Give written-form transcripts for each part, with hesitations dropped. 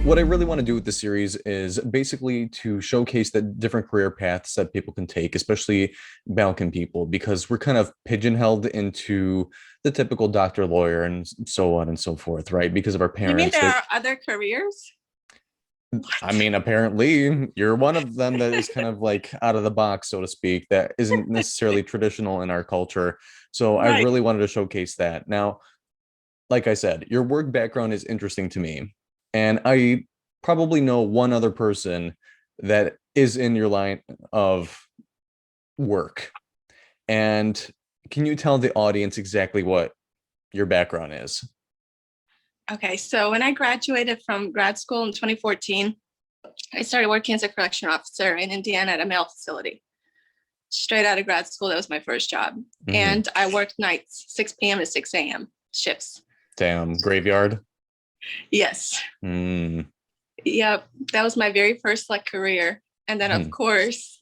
what I really want to do with this series is basically to showcase the different career paths that people can take, especially Balkan people, because we're kind of pigeonholed into the typical doctor, lawyer, and so on and so forth, right? Because of our You mean parents. there are other careers? I What? mean, apparently you're one of them that is kind of like out of the box, so to speak, that isn't necessarily traditional in our culture. So I Right. really wanted to showcase that. Now, like I said, your work background is interesting to me. And I probably know one other person that is in your line of work. And can you tell the audience exactly what your background is? Okay, so when I graduated from grad school in 2014, I started working as a correction officer in Indiana at a mail facility. Straight out of grad school, that was my first job. Hmm. And I worked nights, 6 p.m. to 6 a.m. shifts. Damn, graveyard. Yes. Mm. Yep. That was my very first like career. And then of Mhm. course,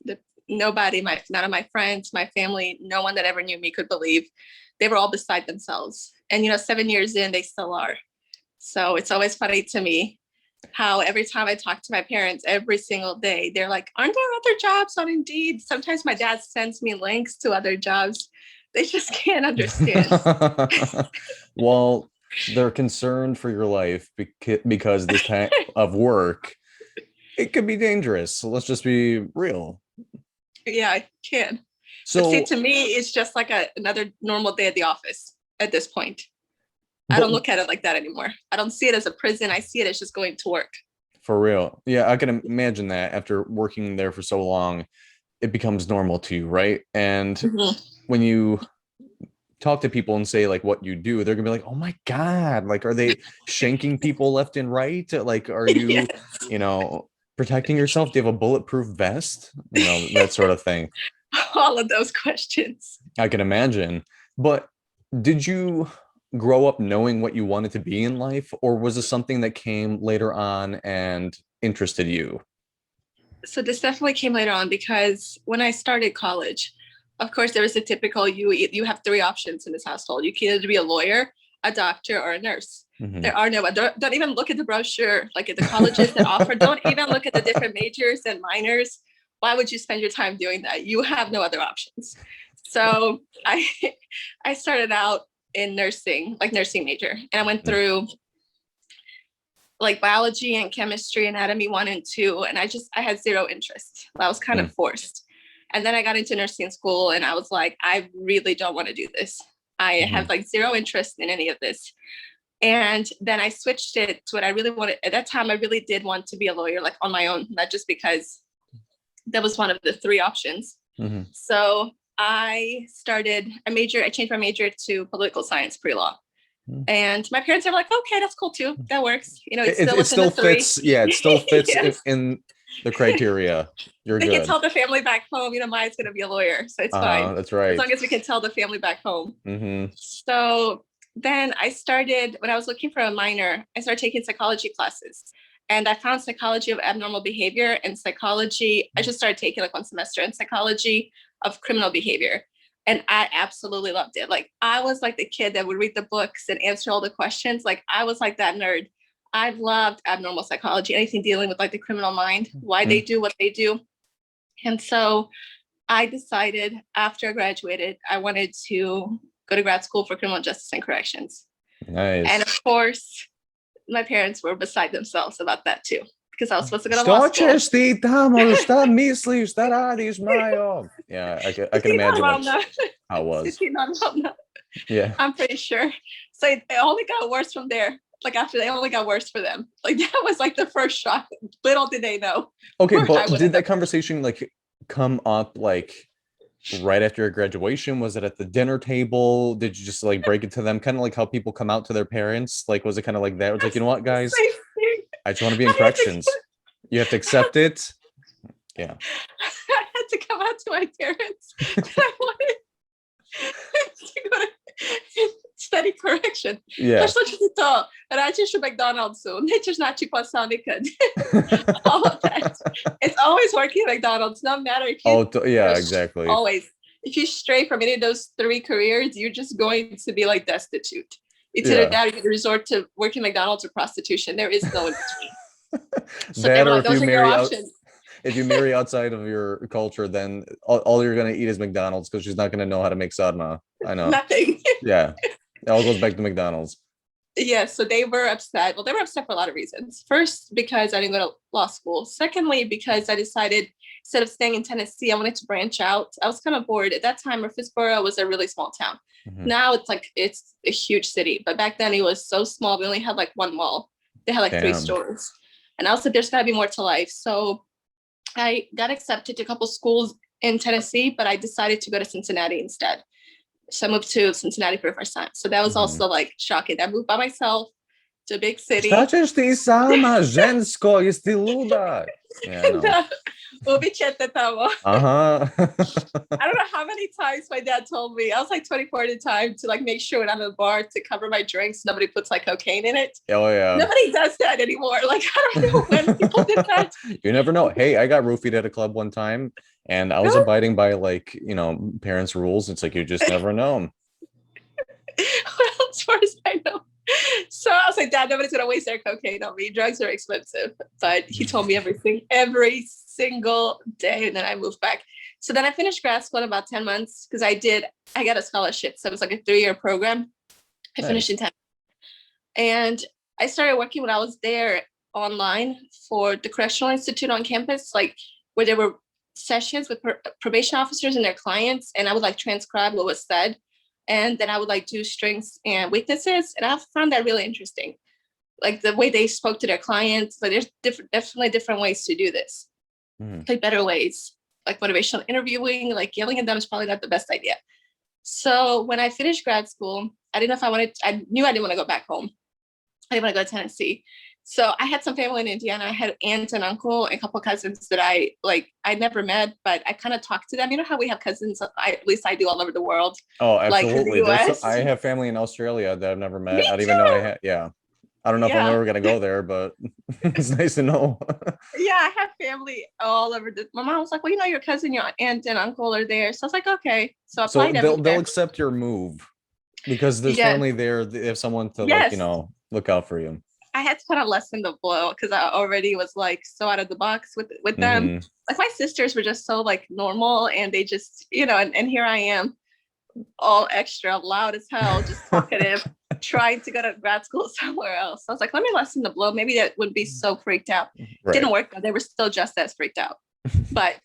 none of my friends, my family, no one that ever knew me could believe they were all beside themselves. And 7 years in, they still are. So it's always funny to me how every time I talk to my parents every single day, they're like, aren't there other jobs on Indeed? Sometimes my dad sends me links to other jobs. They just can't understand. Well, they're concerned for your life because this type of work, it could be dangerous. So let's just be real. Yeah, I can. But see, So, to me, it's just like another normal day at the office at this point. I don't but look at it like that anymore. I don't see it as a prison. I see it as just going to work. for real, yeah, I can imagine that after working there for so long, it becomes normal to you, right? And Mhm. when you talk to people and say like what you do, they're gonna be like, "Oh my God, like are they shanking people left and right? Like are you, Yes. you know, protecting yourself? Do you have a bulletproof vest? That sort of thing." All of those questions. I can imagine. But did you grow up knowing what you wanted to be in life, or was this something that came later on and interested you? So this definitely came later on because when I started college, of course, there was a typical you have three options in this household. You can either be a lawyer, a doctor, or a nurse. Hmm. There are no, don't even look at the brochure, like at the colleges that offer, don't even look at the different majors and minors. Why would you spend your time doing that? You have no other options. So I I started out in nursing, like nursing major, and I went through like biology and chemistry, anatomy one and two, and I had zero interest. I was kind of forced. And then I got into nursing school and I was like, I really don't want to do this. I Hmm. have like zero interest in any of this. And then I switched it to what I really wanted. At that time, I really did want to be a lawyer, like on my own, not just because that was one of the three options. Hmm. So I changed my major to political science pre-law. And my parents are like, okay, that's cool too. That works. It's It, still it within the still three. fits. Yeah, it still fits Yes. in the criteria. You're They can good. tell the family back home, Maya's going to be a lawyer. So it's fine. That's As right. long as we can tell the family back home. Hmm. So then when I was looking for a minor, I started taking psychology classes. And I found psychology of abnormal behavior and psychology. I just started taking like one semester and psychology of criminal behavior. And I absolutely loved it. Like I was like the kid that would read the books and answer all the questions. Like I was like that nerd. I loved abnormal psychology, anything dealing with like the criminal mind, why they do what they do. And so I decided after I graduated, I wanted to go to grad school for criminal justice and corrections. And Nice. of course, my parents were beside themselves about that too, because I was supposed to go to law Što school. ćeš ti tamo? Šta misliš? Šta radiš, Majo? Yeah, I can imagine how it was. Yeah. I'm pretty sure. So it only got worse from there. Like after they only got worse for them. Like that was like the first shock. Little did they know Okay, where I but would did end that up. conversation like come up like right after your graduation? Was it at the dinner table? Did you just like break it to them? Kind of like how people come out to their parents? Like, was it kind of like that? It was like, you know what, guys? Same thing. I just want to be in I had to, corrections. You have to accept it. Yeah. I had to come out to my parents that I wanted to go to study correction. Yeah. Pošto ću ti to, rađeš u McDonald'su, nećeš naći posao nikad. All of that. It's always working at McDonald's, no matter if Oh, you're yeah, exactly. always, if you stray from any of those three careers, you're just going to be like destitute. It's either Yeah. that or you resort to working McDonald's or prostitution. There is no in between. So they That, were or like, if you those are your marry out, options. if you marry outside of your culture, then all you're gonna eat is McDonald's because she's not gonna know how to make sarma. I know. Nothing. Yeah, it all goes back to McDonald's. Yeah, so they were upset. Well, they were upset for a lot of reasons. First, because I didn't go to law school. Secondly, because I decided instead of staying in Tennessee, I wanted to branch out. I was kind of bored. At that time, Murfreesboro was a really small town. Mhm. Now it's like it's a huge city. But back then it was so small. We only had like one mall. They had like three Damn. stores. And I was like, there's gotta be more to life. So I got accepted to a couple schools in Tennessee, but I decided to go to Cincinnati instead. So I moved to Cincinnati for the first time. So that was Mhm. also like shocking. I moved by myself to a big city. Przecież ty sama žensko jest luda. Yeah, I know. Ubičete tamo. Uh-huh. I don't know how many times my dad told me. I was like 24 at the time to like make sure when I'm in a bar to cover my drinks, nobody puts like cocaine in it. Oh yeah. Nobody does that anymore. Like I don't know when people did that. You never know. Hey, I got roofied at a club one time and I was Really? abiding by, like, parents' rules. It's like you just never know. Well, as far as I know. So I was like, Dad, nobody's gonna waste their cocaine on me. Drugs are expensive. But he told me every single day, and then I moved back. So then I finished grad school in about 10 months because I got a scholarship. So it was like a 3-year program. I finished in Nice. 10. And I started working when I was there online for the Correctional Institute on campus, like where there were sessions with probation officers and their clients, and I would like transcribe what was said, and then I would like do strengths and weaknesses, and I found that really interesting, like the way they spoke to their clients. Like there's definitely different ways to do this, Mhm. like better ways, like motivational interviewing. Like yelling at them is probably not the best idea. So when I finished grad school, I didn't know if I knew I didn't want to go back home. I didn't want to go to Tennessee. So I had some family in Indiana. I had aunt and uncle and a couple of cousins that I never met, but I kind of talked to them. You know how we have cousins, at least I do, all over the world, Oh, like in the absolutely. US. I have family in Australia that I've never Me met. I don't even know I too. had. Yeah. I don't know if I'm Yeah. ever gonna go there, but it's nice to know. Yeah, I have family all over my mom was like, well, your cousin, your aunt and uncle are there. So I was like, okay. So I So applied they'll everywhere. accept your move because there's Yes. family there. They have someone to, like, Yes. look out for you. I had to kind of lessen the blow because I already was like so out of the box with them. Hmm. Like my sisters were just so like normal, and they just, and here I am all extra loud as hell, just talkative, trying to go to grad school somewhere else. I was like, let me lessen the blow. Maybe that would be so freaked out. Right. Didn't work though. They were still just as freaked out, but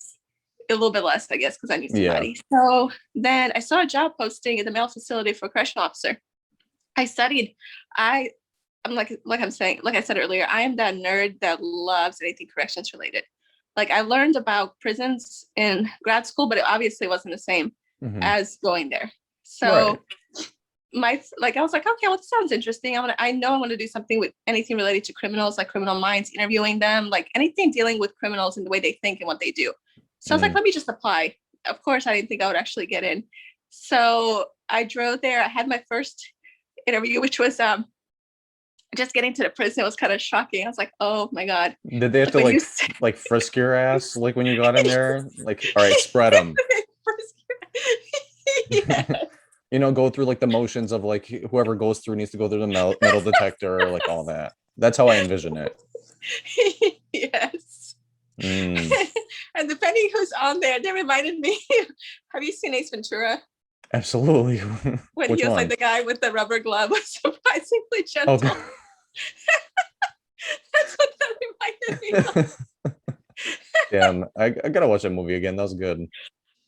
a little bit less, I guess, because I knew Yeah. somebody. So then I saw a job posting in the male facility for a correctional officer. I studied. I'm like I said earlier, I am that nerd that loves anything corrections related. Like I learned about prisons in grad school, but it obviously wasn't the same Hmm. as going there. Right. So I was like, okay, well, this sounds interesting. I know I want to do something with anything related to criminals, like criminal minds, interviewing them, like anything dealing with criminals and the way they think and what they do. So I was like, Mm. let me just apply. Of course, I didn't think I would actually get in. So I drove there. I had my first interview, which was just getting to the prison was kind of shocking. I was like, oh my God. Did they have Like to, when you like frisk your ass like when you got in there? Like, all right, spread them. yeah. Go through like the motions of like whoever goes through needs to go through the metal detector, like all that. That's how I envision it. Yes. Mm, And depending who's on there, they reminded me. Have you seen Ace Ventura? absolutely. When Which he was like one? the guy with the rubber glove was surprisingly Okay. gentle. That's what that reminded me of. Damn, I gotta watch that movie again. That was good.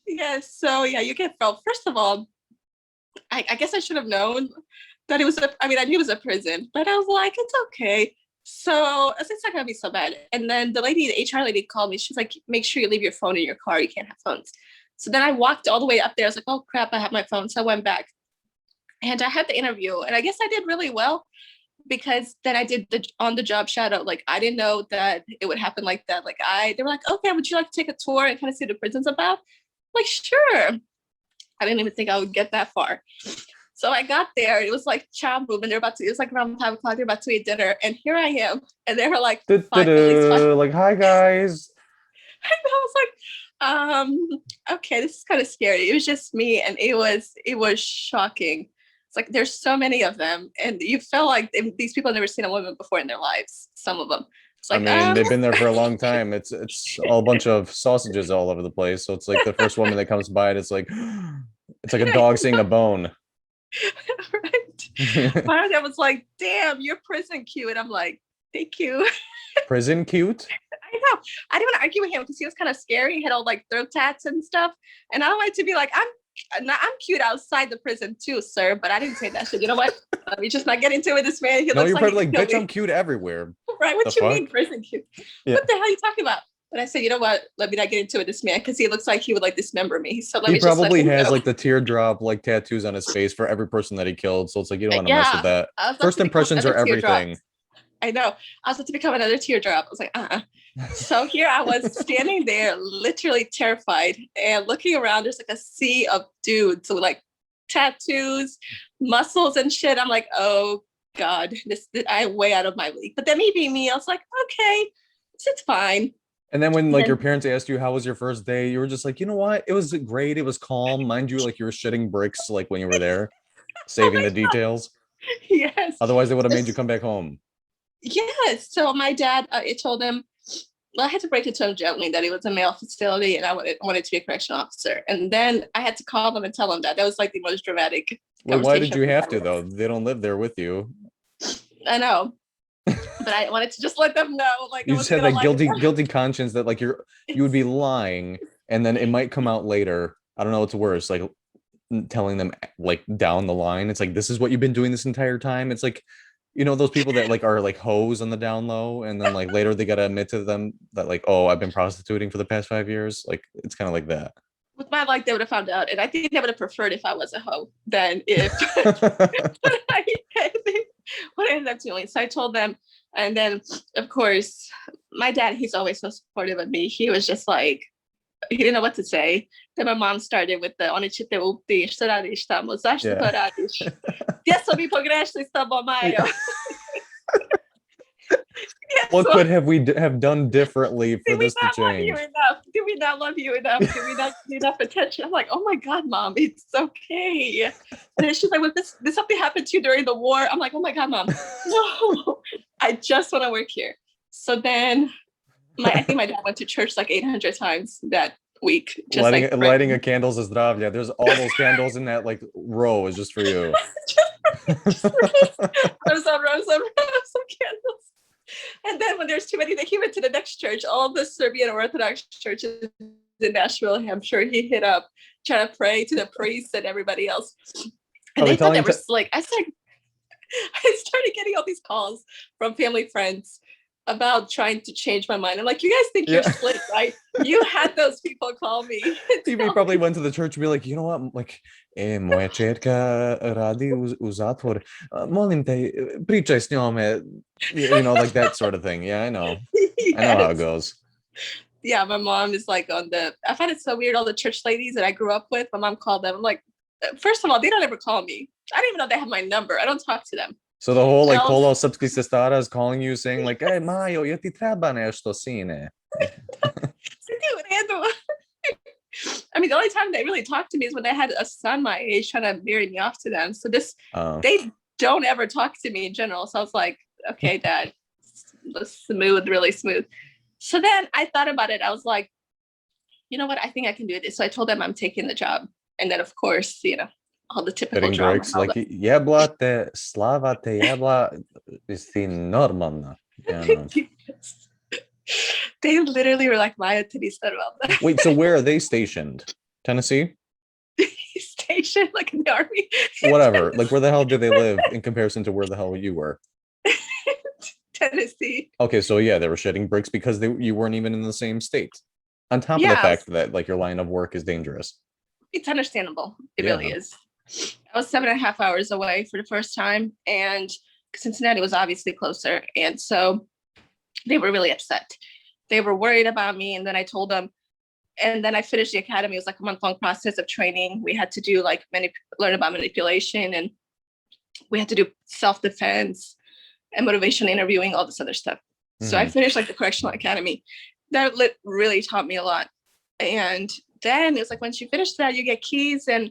Yes. So yeah, you get felt. First of all, I guess I should have known that it was I mean, I knew it was a prison, but I was like, it's okay. So it's not gonna be so bad. And then the HR lady called me. She's like, make sure you leave your phone in your car. You can't have phones. So then I walked all the way up there. I was like, oh crap, I have my phone. So I went back and I had the interview. And I guess I did really well because then I did the on the job shadow. Like I didn't know that it would happen like that. They were like, okay, would you like to take a tour and kind of see what the prison's about? Like, sure. I didn't even think I would get that far. So I got there. It was like chow movement. It was like around 5 o'clock. They're about to eat dinner. And here I am. And they were like at least five. Like, hi guys. And I was like, okay, this is kind of scary. It was just me. And it was shocking. It's like there's so many of them. And you felt like these people have never seen a woman before in their lives, some of them. It's I like, mean, they've been there for a long time. It's all a bunch of sausages all over the place. So it's like the first woman that comes by, it's like it's like a dog seeing a bone. right. My dad was like, damn, you're prison cute. And I'm like, thank you. Prison cute? I know. I didn't want to argue with him because he was kind of scary. He had all like throat tats and stuff. And I wanted to be like, I'm cute outside the prison too, sir. But I didn't say that shit. You know what? Let me just not get into it with this man. He No, looks you're like probably he like, could bitch, kill I'm me. cute everywhere. Right? What The you mean fuck? prison cute? Yeah. What the hell are you talking about? But I said, you know what? Let me not get into it with this man because he looks like he would like dismember me. So let He me just let probably him has go. like the teardrop like tattoos on his face for every person that he killed. So it's like you don't want to mess with Yeah. that. I was about First to become impressions are another teardrop. everything. I know. I was about to become another teardrop. I was like, So here I was standing there, literally terrified, and looking around. There's like a sea of dudes with like tattoos, muscles, and shit. I'm like, oh God, this I'm way out of my league. But then me being me, I was like, okay, it's fine. And then when And like your then, parents asked you how was your first day, you were just like, you know what? It was great. It was calm. Mind you, like you were shitting bricks like when you were there, oh saving my the details. yes, Otherwise, they would have made you come back home. yes. So my dad, it told him. Well, I had to break it to him gently that it was a male facility and I wanted to be a correctional officer. And then I had to call them and tell them that. That was like the most dramatic Well, why did conversation. you have to though? They don't live there with you. I know. But I wanted to just let them know, like, I You just wasn't had gonna that lie to guilty conscience that like you would be lying, and then it might come out later. I don't know what's worse, like telling them like down the line. It's like this is what you've been doing this entire time. It's like those people that like are like hoes on the down low, and then like later they gotta admit to them that like, oh, I've been prostituting for the past 5 years. Like it's kind of like that. with my life, they would have found out. And I think they would have preferred if I was a hoe than if what I ended up doing. So I told them, and then of course, my dad, he's always so supportive of me. He was just like, he didn't know what to say. Then my mom started with the oni ćete upti, šta radiš tamo, zašto to Yeah. radiš? Gdje smo mi pogrešili s tobom, Majo? What could have we have done differently for Did we this to not love you change? enough? Did we not love you enough? Did we not give you enough attention? I'm like, oh my God, Mom, it's okay. And then she's like, well, did something happen to you during the war? I'm like, oh my God, Mom, no, I just want to work here. So then I think my dad went to church like 800 times that week. Just Lighting a candles is zdravia. There's all those candles in that like row is just for you. just rows of candles. And then when there's too many, he went to the next church. All the Serbian Orthodox churches in Nashville, Hampshire, he hit up trying to pray to the priests and everybody else. And they thought they were like, I started getting all these calls from family friends about trying to change my mind. I'm like, you guys think you're split, right? You had those people call me. He probably went to the church and be like, you know what, like, moja čerka radi u zatvor. Molim te, pričaj s njome, like that sort of thing. Yeah, I know. Yes. I know how it goes. Yeah, my mom is like I find it so weird, all the church ladies that I grew up with, my mom called them. I'm like, first of all, they don't ever call me. I don't even know they have my number. I don't talk to them. So the whole like Polo Srpskih sestara is calling you saying like, hey, Majo, jel ti treba nešto, sine? I mean, the only time they really talk to me is when they had a son my age trying to marry me off to them. So they don't ever talk to me in general. So I was like, okay, Dad, smooth, really smooth. So then I thought about it. I was like, you know what? I think I can do this. So I told them I'm taking the job. And then, of course, all the typical drama. Breaks, like, jebla te, slava te jebla, is ti normalna. They literally were like, Maja, to be said about that. Wait, so where are they stationed? Tennessee? Stationed like in the army. Whatever. Like, where the hell do they live in comparison to where the hell you were? Tennessee. Okay, so yeah, they were shitting bricks because you weren't even in the same state. On top of the fact that like your line of work is dangerous. It's understandable. It really is. I was 7.5 hours away for the first time, and Cincinnati was obviously closer. And so they were really upset. They were worried about me. And then I told them, and then I finished the academy. It was like a month-long process of training. We had to do like learn about manipulation, and we had to do self-defense and motivation interviewing, all this other stuff. Mm-hmm. So I finished like the correctional academy. That really taught me a lot. And then it's like, once you finish that, you get keys and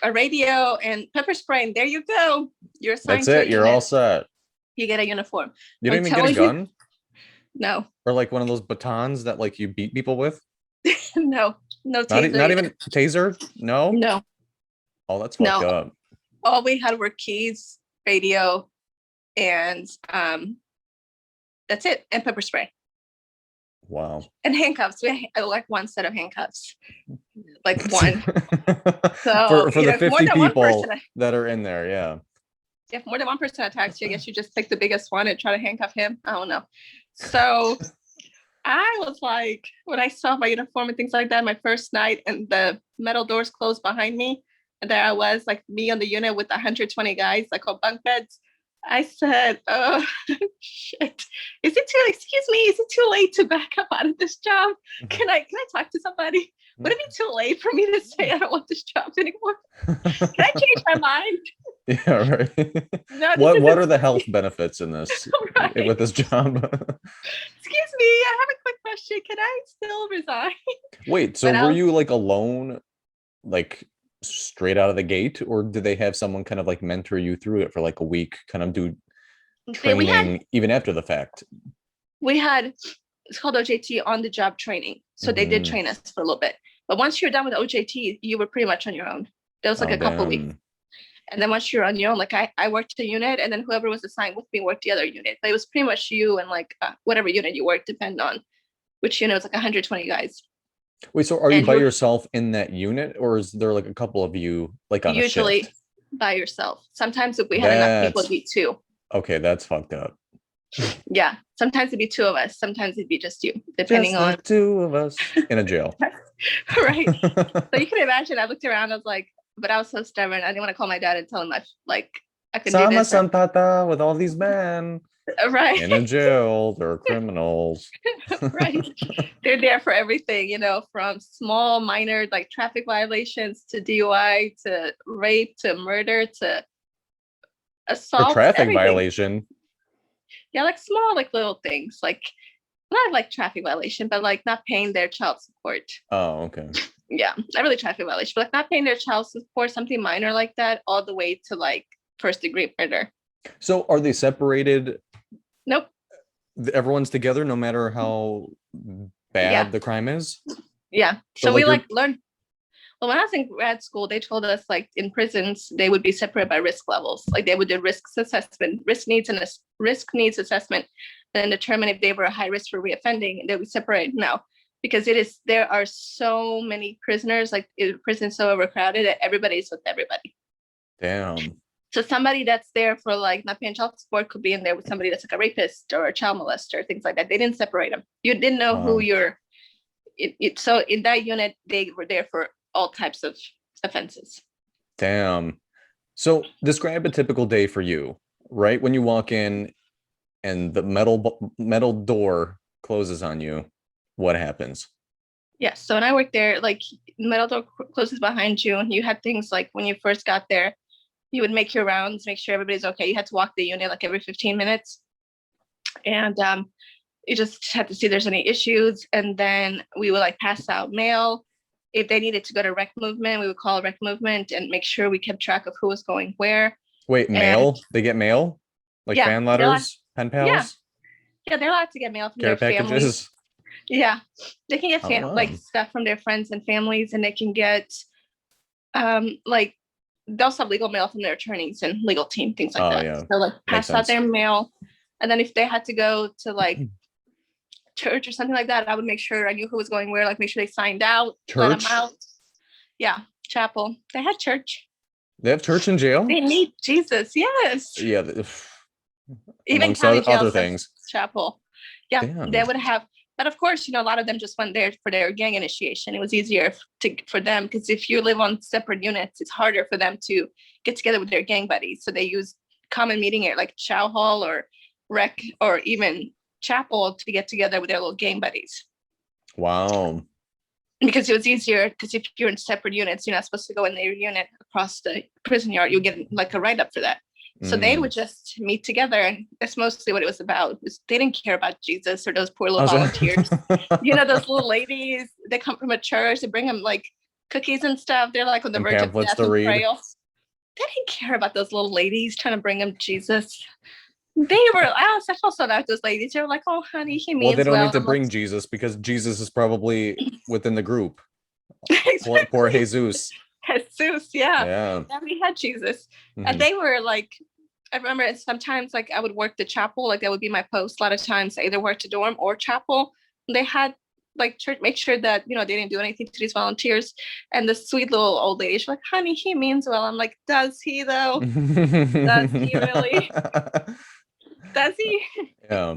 a radio and pepper spray, and there you go. You're assigned. That's it. You're all set. You get a uniform. You didn't even get a gun? No, Or like one of those batons that like you beat people with? no, no taser Not either. even taser? No? No, Oh, that's fucked no. up. All we had were keys, radio, and that's it, and pepper spray Wow. and handcuffs. We had like one set of handcuffs, like one. For So the if more 50 than one person, people that are in there, yeah. if more than one person attacks you, I guess you just pick the biggest one and try to handcuff him. I don't know. So I was like, when I saw my uniform and things like that, my first night, and the metal doors closed behind me, and there I was, like me on the unit with 120 guys, like on bunk beds. I said, "Oh shit! Is it too? Excuse me, is it too late to back up out of this job? Can I talk to somebody? Would it be too late for me to say I don't want this job anymore? Can I change my mind? Yeah, right. No, this What isn't are the health benefits in this right. with this job? Excuse me, I have a quick question. Can I still resign?" Wait, so But were you like alone, like straight out of the gate, or did they have someone kind of like mentor you through it for like a week, kind of do we had training even after the fact? we had it's called OJT, on the job training. So they did Hmm. train us for a little bit. But once you're done with OJT, you were pretty much on your own. There was like Oh, a couple of weeks. damn. And then once you're on your own, like I worked a unit, and then whoever was assigned with me worked the other unit. But it was pretty much you and like whatever unit you worked, depend on which unit. It was like 120 guys. Wait, so are you And by you were yourself in that unit, or is there like a couple of you like on a usually shift? by yourself. Sometimes if we had enough people, it'd That's be two. okay, that's fucked up. Yeah. Sometimes it'd be two of us. Sometimes it'd be just you, depending Just the on two of us in a jail. right. So you can imagine, I looked around, I was like, but I was so stubborn. I didn't want to call my dad and tell him I could do Sama this. Santata with all these men Right. in a jail. They're criminals. Right. They're there for everything, from small, minor, like traffic violations to DUI to rape to murder to A assault, traffic everything. violation. Yeah, like small, like little things, like not like traffic violation, but like not paying their child support. Oh, okay. Yeah, not really traffic violation, but like not paying their child support, something minor like that, all the way to like first degree murder. So are they separated? Nope. Everyone's together no matter how Yeah. bad the crime is? Yeah. So So we like you're like learned. Well, when I was in grad school, they told us like in prisons they would be separated by risk levels. Like they would do risk assessment, risk needs assessment, then determine if they were a high risk for reoffending, and they would separate. No, because there are so many prisoners. Like prison's so overcrowded that everybody's with everybody. damn. So somebody that's there for like not paying child support could be in there with somebody that's like a rapist or a child molester, things like that. They didn't separate them. You didn't know who Wow. you're. So in that unit, they were there for all types of offenses. Damn. So describe a typical day for you, right? When you walk in and the metal door closes on you, what happens? Yes. So when I worked there, like metal door closes behind you, and you had things like when you first got there, you would make your rounds, make sure everybody's okay. You had to walk the unit like every 15 minutes. And you just had to see if there's any issues. And then we would like pass out mail. If they needed to go to rec movement, we would call rec movement and make sure we kept track of who was going where. Wait, And mail? They get mail? Like yeah, fan they're allowed, letters, pen yeah, pals, yeah, they're allowed to get mail from care their families. packages? Yeah, they can get Oh, wow. like stuff from their friends and families, and they can get like they also have legal mail from their attorneys and legal team, things like Oh, that. yeah. So like Makes pass out sense. their mail, and then if they had to go to like church or something like that, I would make sure I knew who was going where, like make sure they signed out, let them Church? out. Yeah, chapel. They had church. They have church in jail? They need Jesus. Yes. Yeah, Even amongst county jail other says things. chapel. Yeah, they Damn. would have. But of course, a lot of them just went there for their gang initiation. It was easier for them because if you live on separate units, it's harder for them to get together with their gang buddies. So they use common meeting area like chow hall or rec or even chapel to get together with their little gang buddies. Wow. Because it was easier, because if you're in separate units, you're not supposed to go in their unit across the prison yard. You get like a write up for that. So they would just meet together, and that's mostly what it was about. They didn't care about Jesus or those poor little volunteers. Those little ladies, they come from a church, they bring them like cookies and stuff. They're like on the And verge of pamphlets death to and read. frail. They didn't care about those little ladies trying to bring them Jesus. I felt so bad. Those ladies, they were like, "Oh, honey, he Well, they means don't well." need And to I'm like, bring Jesus because Jesus is probably within the group. Poor exactly. Jesus. Jesus, yeah. Yeah. Yeah, we had Jesus. And Hmm. they were like, I remember sometimes like I would work the chapel, like that would be my post. A lot of times I either worked the dorm or chapel. They had like church make sure that they didn't do anything to these volunteers. And the sweet little old lady, she's like, honey, he means well. I'm like, does he though? Does he really? Does he? Yeah.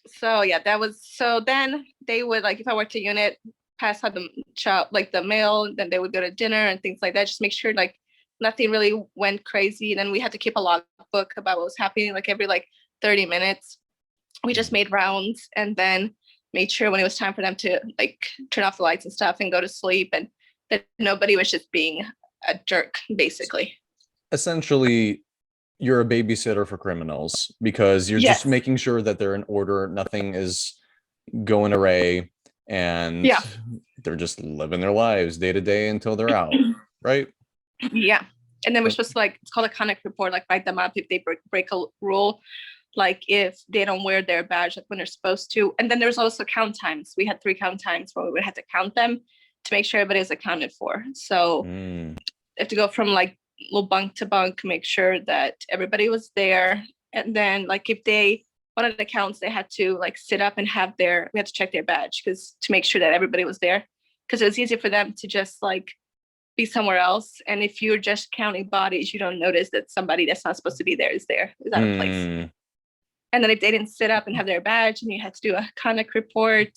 So yeah, that was so then they would like if I worked a unit, pass out the child like the mail, then they would go to dinner and things like that. Just make sure like nothing really went crazy. And then we had to keep a logbook about what was happening like every like 30 minutes. We just made rounds and then made sure when it was time for them to like turn off the lights and stuff and go to sleep and that nobody was just being a jerk, basically. Essentially, you're a babysitter for criminals because you're just Yes. making sure that they're in order, nothing is going array, and Yeah. they're just living their lives day to day until they're out, right? Yeah. And then we're supposed to like it's called a conduct report, like write them up if they break a rule, like if they don't wear their badge like when they're supposed to. And then there's also count times. We had 3 count times where we would have to count them to make sure everybody is accounted for. So have to go from like little bunk to bunk, make sure that everybody was there. And then like if they one of the counts, they had to like sit up and we had to check their badge because to make sure that everybody was there. Because it was easy for them to just like be somewhere else. And if you're just counting bodies, you don't notice that somebody that's not supposed to be there, is out of place. And then if they didn't sit up and have their badge and you had to do a conduct report,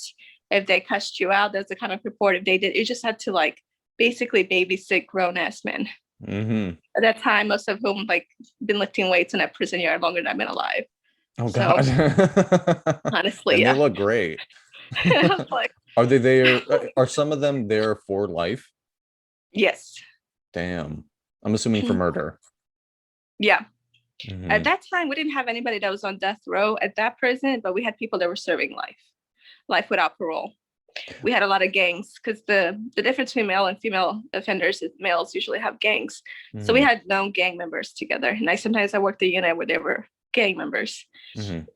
if they cussed you out, there's a conduct report. If they did, you just had to like basically babysit grown ass men. At that time, most of whom like been lifting weights in a prison yard longer than I've been alive. Oh God. Honestly, and yeah. they look great. Like, Are they there? Are some of them there for life? yes. Damn. I'm assuming for murder. Yeah. At that time, we didn't have anybody that was on death row at that prison, but we had people that were serving life without parole. We had a lot of gangs because the difference between male and female offenders is males usually have gangs. So we had known gang members together. And sometimes I worked the unit where they were gang members.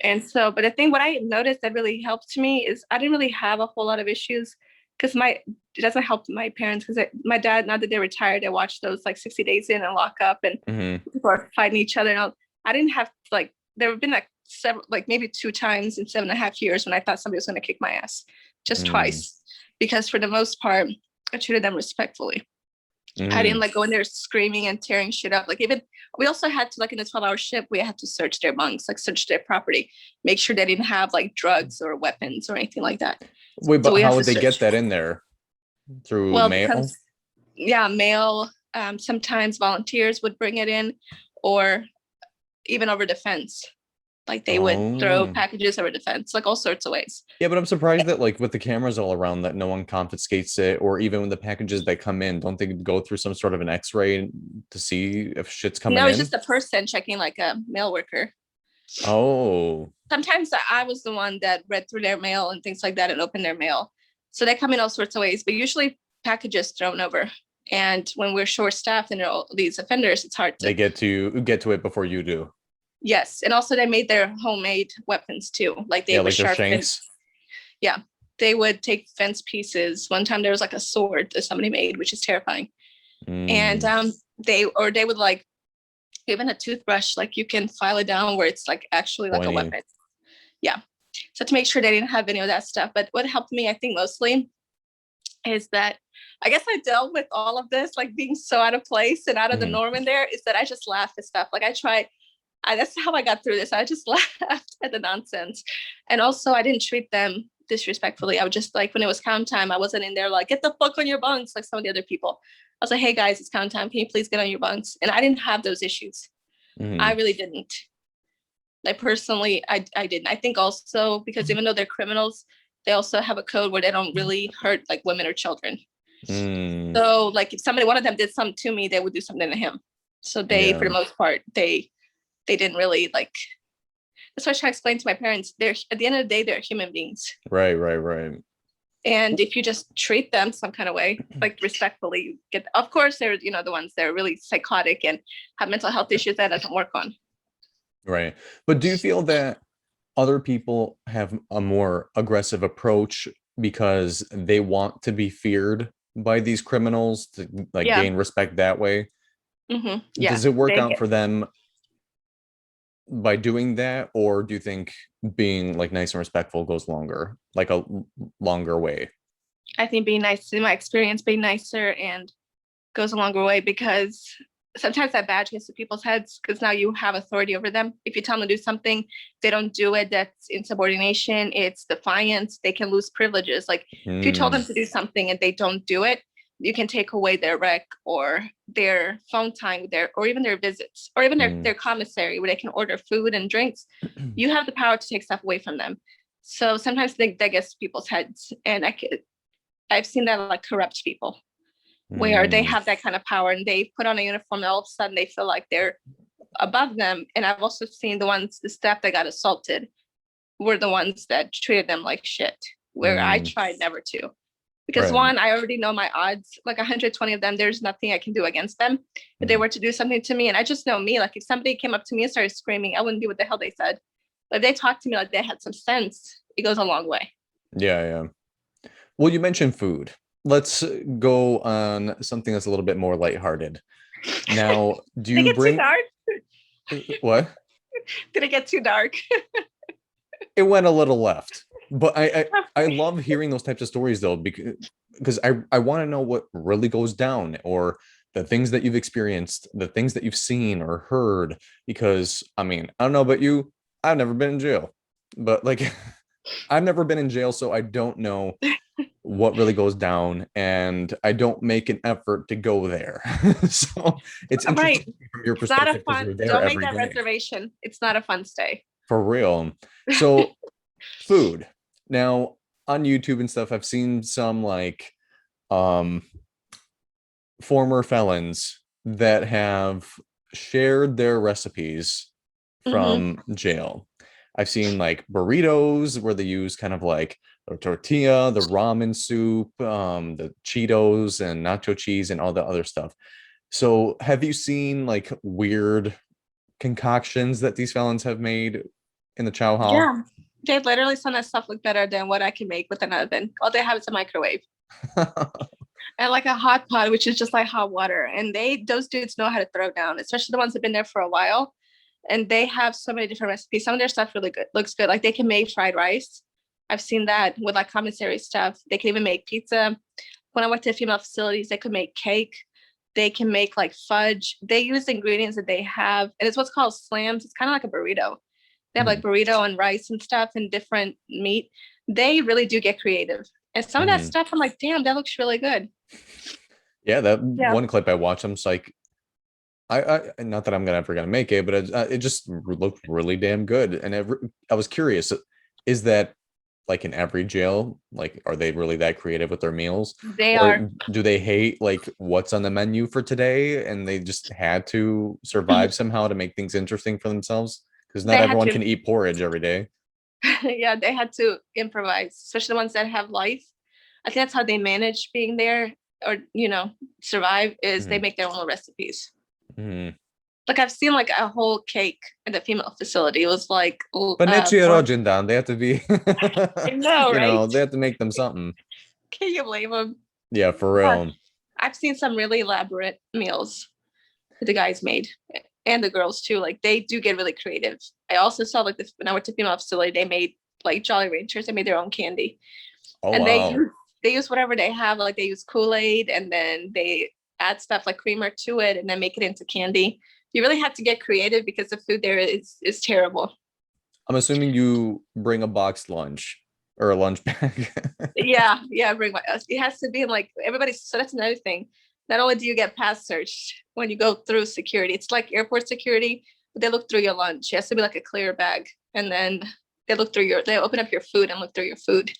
And so, but the thing, what I noticed that really helped me is I didn't really have a whole lot of issues because it doesn't help my parents because my dad, now that they're retired, I watched those like 60 days in and lock up and people are fighting each other. And I didn't have like, there have been like several, like maybe 2 times in 7.5 years when I thought somebody was going to kick my ass, just twice, because for the most part, I treated them respectfully. I didn't like go in there screaming and tearing shit up. Like even we also had to like in the 12-hour shift, we had to search their bunks, like search their property, make sure they didn't have like drugs or weapons or anything like that. Wait, but so how would they get that in there? Through mail? Mail. Sometimes volunteers would bring it in, or even over the fence. Like they would throw packages over the fence, like all sorts of ways. Yeah, but I'm surprised that like with the cameras all around that no one confiscates it, or even when the packages that come in, don't they go through some sort of an X-ray to see if shit's coming in? No, it's just a person checking like a mail worker. Oh. Sometimes I was the one that read through their mail and things like that and opened their mail. So they come in all sorts of ways, but usually packages thrown over. And when we're short-staffed and all these offenders, it's hard to. They get to it before you do. Yes, and also they made their homemade weapons too. Like they were like sharp shanks. Yeah, they would take fence pieces. One time there was like a sword that somebody made, which is terrifying. And they would like even a toothbrush, like you can file it down where it's like actually like a weapon. Yeah. So to make sure they didn't have any of that stuff. But what helped me, I think, mostly is that I guess I dealt with all of this, like being so out of place and out of the norm in there, is that I just laughed at stuff. Like that's how I got through this. I just laughed at the nonsense. And also I didn't treat them disrespectfully. I would just like, when it was count time, I wasn't in there like, get the fuck on your bunks, like some of the other people. I was like, hey guys, it's count time. Can you please get on your bunks? And I didn't have those issues. I really didn't. Like personally, I didn't. I think also because even though they're criminals, they also have a code where they don't really hurt like women or children. So like if one of them did something to me, they would do something to him. So they, for the most part, they didn't really like. That's what I try to explain to my parents. They're at the end of the day, they're human beings. Right. And if you just treat them some kind of way, like respectfully, you get. Of course, they're the ones that are really psychotic and have mental health issues that doesn't work on. Right. But do you feel that other people have a more aggressive approach because they want to be feared by these criminals to like Yeah. gain respect that way? Yeah. Does it work They out get, for them by doing that, or do you think being like nice and respectful goes longer, like a longer way? I think being nice, in my experience, being nicer and goes a longer way because sometimes that badge gets to people's heads because now you have authority over them. If you tell them to do something, they don't do it. That's insubordination. It's defiance. They can lose privileges. Like if you told Hmm. them to do something and they don't do it, you can take away their rec or their phone time, or even their visits, or even Hmm. their commissary where they can order food and drinks. You have the power to take stuff away from them. So sometimes that gets to people's heads, and I've seen that like corrupt people where they Hmm. have that kind of power and they put on a uniform and all of a sudden they feel like they're above them. And I've also seen the staff that got assaulted were the ones that treated them like shit, where I Hmm. tried never to. Because Right. one, I already know my odds, like 120 of them, there's nothing I can do against them if they Hmm. were to do something to me. And I just know me, like if somebody came up to me and started screaming, I wouldn't do what the hell they said. But if they talked to me like they had some sense, it goes a long way. Yeah, yeah. Well, you mentioned food. Let's go on something that's a little bit more lighthearted. Now, do Did it you get too bring dark? what? Did it get too dark? It went a little left, but I love hearing those types of stories though, because I want to know what really goes down, or the things that you've experienced, the things that you've seen or heard. Because I mean, I don't know about you, I've never been in jail, but like I've never been in jail, so I don't know what really goes down, and I don't make an effort to go there. So it's Right. interesting from your It's not a perspective because fun, you're there don't make every that day. reservation. It's not a fun stay. For real. So food. Now on YouTube and stuff, I've seen some like um former felons that have shared their recipes Hmm. from jail. I've seen like burritos where they use kind of like the tortilla, the ramen soup, the Cheetos and nacho cheese and all the other stuff. So have you seen like weird concoctions that these felons have made in the chow hall? Yeah. They literally some of that stuff look better than what I can make with an oven. All they have is a microwave and like a hot pot, which is just like hot water. And those dudes know how to throw down, especially the ones that have been there for a while. And they have so many different recipes. Some of their stuff really good, looks good. Like they can make fried rice. I've seen that with like commissary stuff. They can even make pizza. When I went to female facilities, they could make cake. They can make like fudge. They use ingredients that they have, and it's what's called slams. It's kind of like a burrito. They have like Mhm, burrito and rice and stuff and different meat. They really do get creative. And some of that mhm. stuff, I'm like, damn, that looks really good. Yeah, that Yeah. one clip I watched, I'm just like, not that I'm gonna ever gonna make it, but it just looked really damn good. And I was curious, is that like in every jail? Like, are they really that creative with their meals, They or are. do they hate like what's on the menu for today, and they just had to survive somehow to make things interesting for themselves? Because not They had everyone to, can eat porridge every day. yeah, they had to improvise, especially the ones that have life. I think that's how they manage being there or, survive is they Mhm, make their own recipes. mhm. Like I've seen like a whole cake in the female facility. It was like, Panichi more, Rojindan, they have to be, I know, right? they have to make them something. Can you blame them? Yeah, for But real. I've seen some really elaborate meals that the guys made and the girls too. Like they do get really creative. I also saw like this when I went to female facility, they made like Jolly Ranchers. They made their own candy, Oh and wow. they use whatever they have. Like they use Kool-Aid, and then they add stuff like creamer to it, and then make it into candy. You really have to get creative because the food there is terrible. I'm assuming you bring a boxed lunch or a lunch bag. Yeah, yeah. Bring my. It has to be like everybody. So that's another thing. Not only do you get pass searched when you go through security, it's like airport security, but they look through your lunch. It has to be like a clear bag, and then they open up your food and look through your food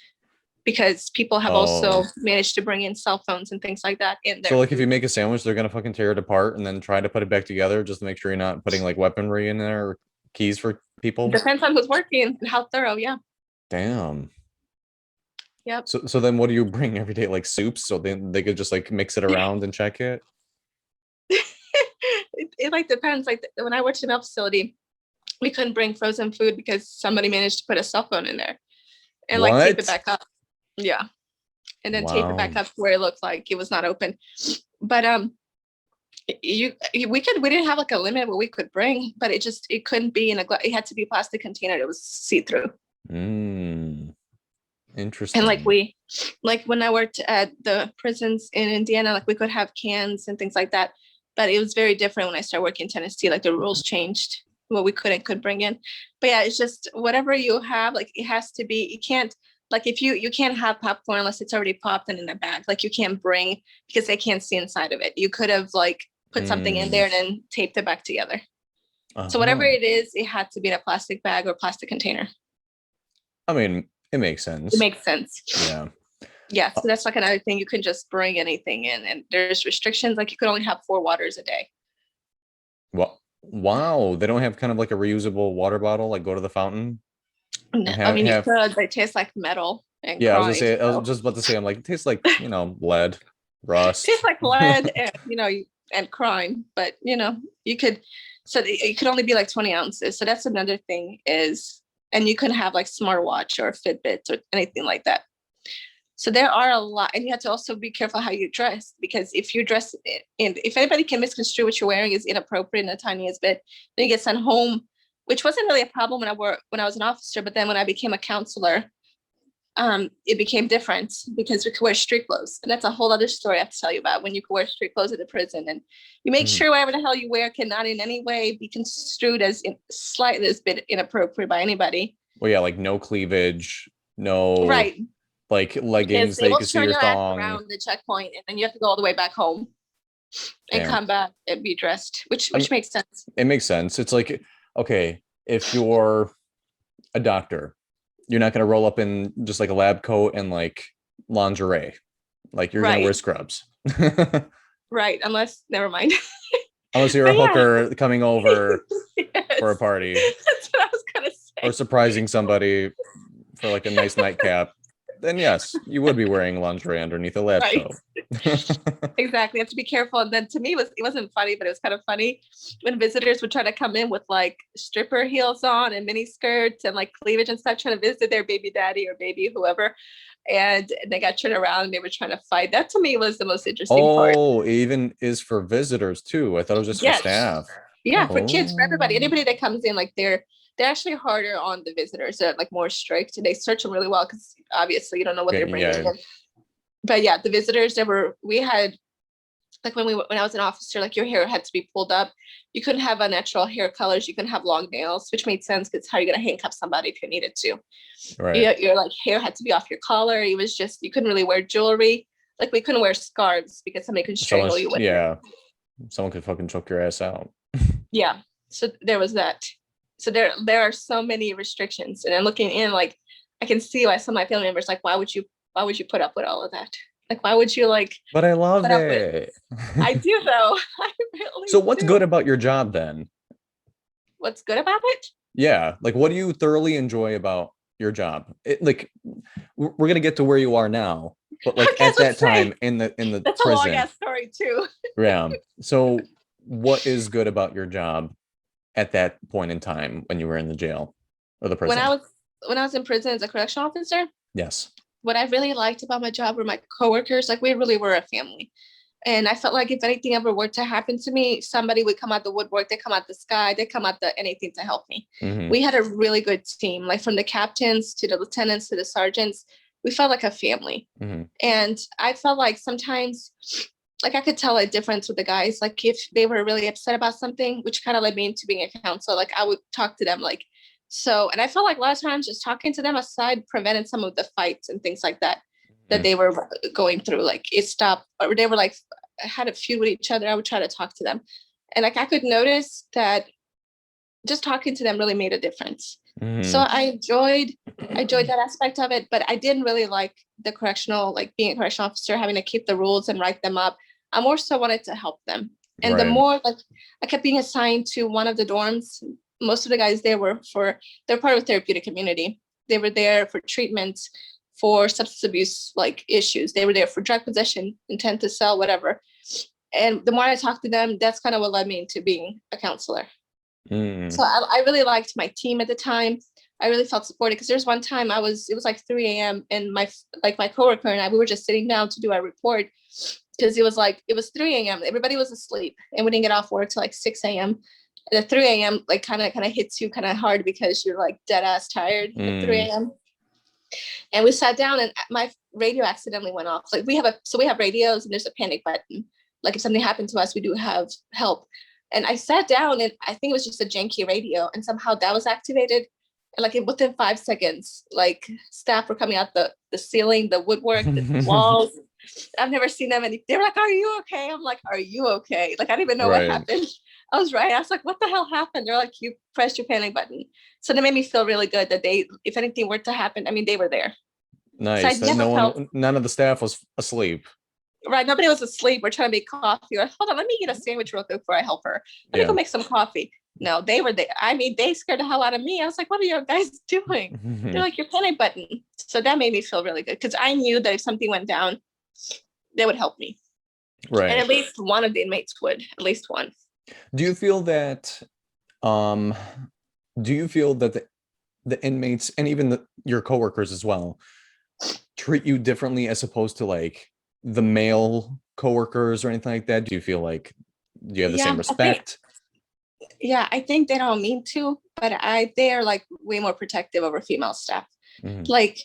because people have also Oh. managed to bring in cell phones and things like that in So their like if you food. make a sandwich, they're gonna fucking tear it apart and then try to put it back together just to make sure you're not putting like weaponry in there or keys for people. Depends on who's working and how thorough. Yeah. Damn. Yep. So then what do you bring every day? Like soups, so then they could just like mix it around and check it? It like depends. Like when I worked in a facility, we couldn't bring frozen food because somebody managed to put a cell phone in there and like tape it What? back up. Yeah. And then tape it back Wow. up where it looked like it was not open. But we didn't have like a limit what we could bring, but it couldn't be in it had to be a plastic container that was see-through. Mm, And like interesting. when I worked at the prisons in Indiana, like we could have cans and things like that. But it was very different when I started working in Tennessee. Like the rules changed what we could bring in. But yeah, it's just whatever you have, like it has to be, you can't, like if you can't have popcorn unless it's already popped and in a bag. Like you can't bring because they can't see inside of it. You could have like put something in Mm, there and then taped it back together. So whatever uh-huh. it is, it had to be in a plastic bag or plastic container. I mean, it makes It sense. makes sense. Yeah. Yeah, Uh, so that's like another thing. You can just bring anything in, and there's restrictions. Like you could only have 4 waters a day. wow. They don't have kind of like a reusable water bottle, like go to the fountain and I have mean, you have could. They taste like metal and yeah, crime. I was So just about to say, I'm like, it tastes like, lead, tastes rust. like lead, and and crime. But you could. So it could only be like 20 ounces. So that's another thing is, and you couldn't have like smartwatch or Fitbit or anything like that. So there are a lot, and you have to also be careful how you dress because if you dress in, if anybody can misconstrue what you're wearing is inappropriate in the tiniest bit, then you get sent home, which wasn't really a problem when I was an officer, but then when I became a counselor, it became different because we could wear street clothes, and that's a whole other story I have to tell you about when you could wear street clothes in the prison, and you make Mhm. sure whatever the hell you wear cannot in any way be construed as slightly as bit inappropriate by anybody. Well, yeah, like no cleavage, no Right. like Because leggings they that you will can see turn your your ass thong. around the checkpoint, and then you have to go all the way back home and Damn. come back and be dressed, which I mean, makes sense. it makes sense. It's like, okay, if you're a doctor, you're not gonna roll up in just like a lab coat and like lingerie. Like you're gonna wear Right, scrubs. right. Unless, never mind. Unless you're But a yeah, hooker coming over for a yes, party that's what I was gonna or say. surprising somebody for like a nice nightcap, then yes, you would be wearing lingerie underneath a lab Right, coat. exactly. You have to be careful. And then to me, it wasn't funny, but it was kind of funny when visitors would try to come in with like stripper heels on and mini skirts and like cleavage and stuff, trying to visit their baby daddy or baby whoever, and they got turned around and they were trying to fight. That to me was the most interesting part. Oh, it even is for visitors too. I thought it was just for Yes. staff. Yeah, for kids, for everybody, Oh, anybody that comes in, like they're actually harder on the visitors. They're like more strict. They search them really well because obviously you don't know what they're okay, bringing yeah. in. But yeah, the visitors we had like when I was an officer, like your hair had to be pulled up. You couldn't have unnatural hair colors. You couldn't have long nails, which made sense because how are you gonna handcuff somebody if you needed to? Right. Your like hair had to be off your collar. It was just you couldn't really wear jewelry. Like we couldn't wear scarves because somebody could strangle Someone's you with it. yeah, someone could fucking choke your ass out. Yeah. So there was that. So there are so many restrictions. And then looking in, like I can see why some of my family members like, why would you put up with all of that? Like why would you like But I love put up with it. I do though. I So really what's do. good about your job then? What's good about it? Yeah, like what do you thoroughly enjoy about your job? Like we're gonna get to where you are now, but like Okay, at that let's time say in the that's a long prison, ass story too. yeah. So what is good about your job at that point in time when you were in the jail or the When I prison? was when I was in prison as a correctional officer, Yes. what I really liked about my job were my coworkers. Like we really were a family. And I felt like if anything ever were to happen to me, somebody would come out the woodwork, they come out the sky, they come out the anything to help me. Hmm. We had a really good team, like from the captains to the lieutenants to the sergeants. We felt like a family. Hmm. And I felt like sometimes like I could tell a difference with the guys. Like if they were really upset about something, which kind of led me into being a counselor, like I would talk to them like so, and I felt like a lot of times just talking to them aside prevented some of the fights and things like that they were going through. Like it stopped, or they were like had a feud with each other. I would try to talk to them, and like I could notice that just talking to them really made a difference. So Hmm. I enjoyed that aspect of it, but I didn't really like the correctional, like being a correctional officer, having to keep the rules and write them up. I more so wanted to help them. And the Right. more like I kept being assigned to one of the dorms, most of the guys there they're part of the therapeutic community. They were there for treatment for substance abuse like issues. They were there for drug possession, intent to sell, whatever. And the more I talked to them, that's kind of what led me into being a counselor. Mm. So I really liked my team at the time. I really felt supported because there's one time it was like 3 a.m. and my coworker and I, we were just sitting down to do our report because it was 3 a.m. Everybody was asleep and we didn't get off work till like 6 a.m. And at 3 a.m. like kind of hits you kind of hard because you're like dead ass tired at 3 Mm. a.m. And we sat down and my radio accidentally went off. Like we have radios and there's a panic button. Like if something happened to us, we do have help. And I sat down and I think it was just a janky radio and somehow that was activated. And like within 5 seconds, like staff were coming out the ceiling, the woodwork, the walls. I've never seen them. And they were like, "Are you okay?" I'm like, "Are you okay?" Like I didn't even know what Right. happened. I was right. I was like, "What the hell happened?" They're like, "You pressed your panic button." So that made me feel really good that they, if anything were to happen, I mean, they were there. So I Nice. That never felt none of the staff was asleep. right. Nobody was asleep. We're trying to make coffee. Like, hold on, let me get a sandwich real quick before I help her. Let me go Yeah. make some coffee. No, they were there. I mean, they scared the hell out of me. I was like, "What are you guys doing?" They're like, "Your panic button." So that made me feel really good because I knew that if something went down, they would help me. And Right. at least one of the inmates would, at least one. Do you feel that um do you feel that the inmates and even your coworkers as well treat you differently as opposed to like the male coworkers or anything like that? Do you feel like do you have the same Yeah, respect? I think they don't mean to, but they are like way more protective over female staff. Mhm. Like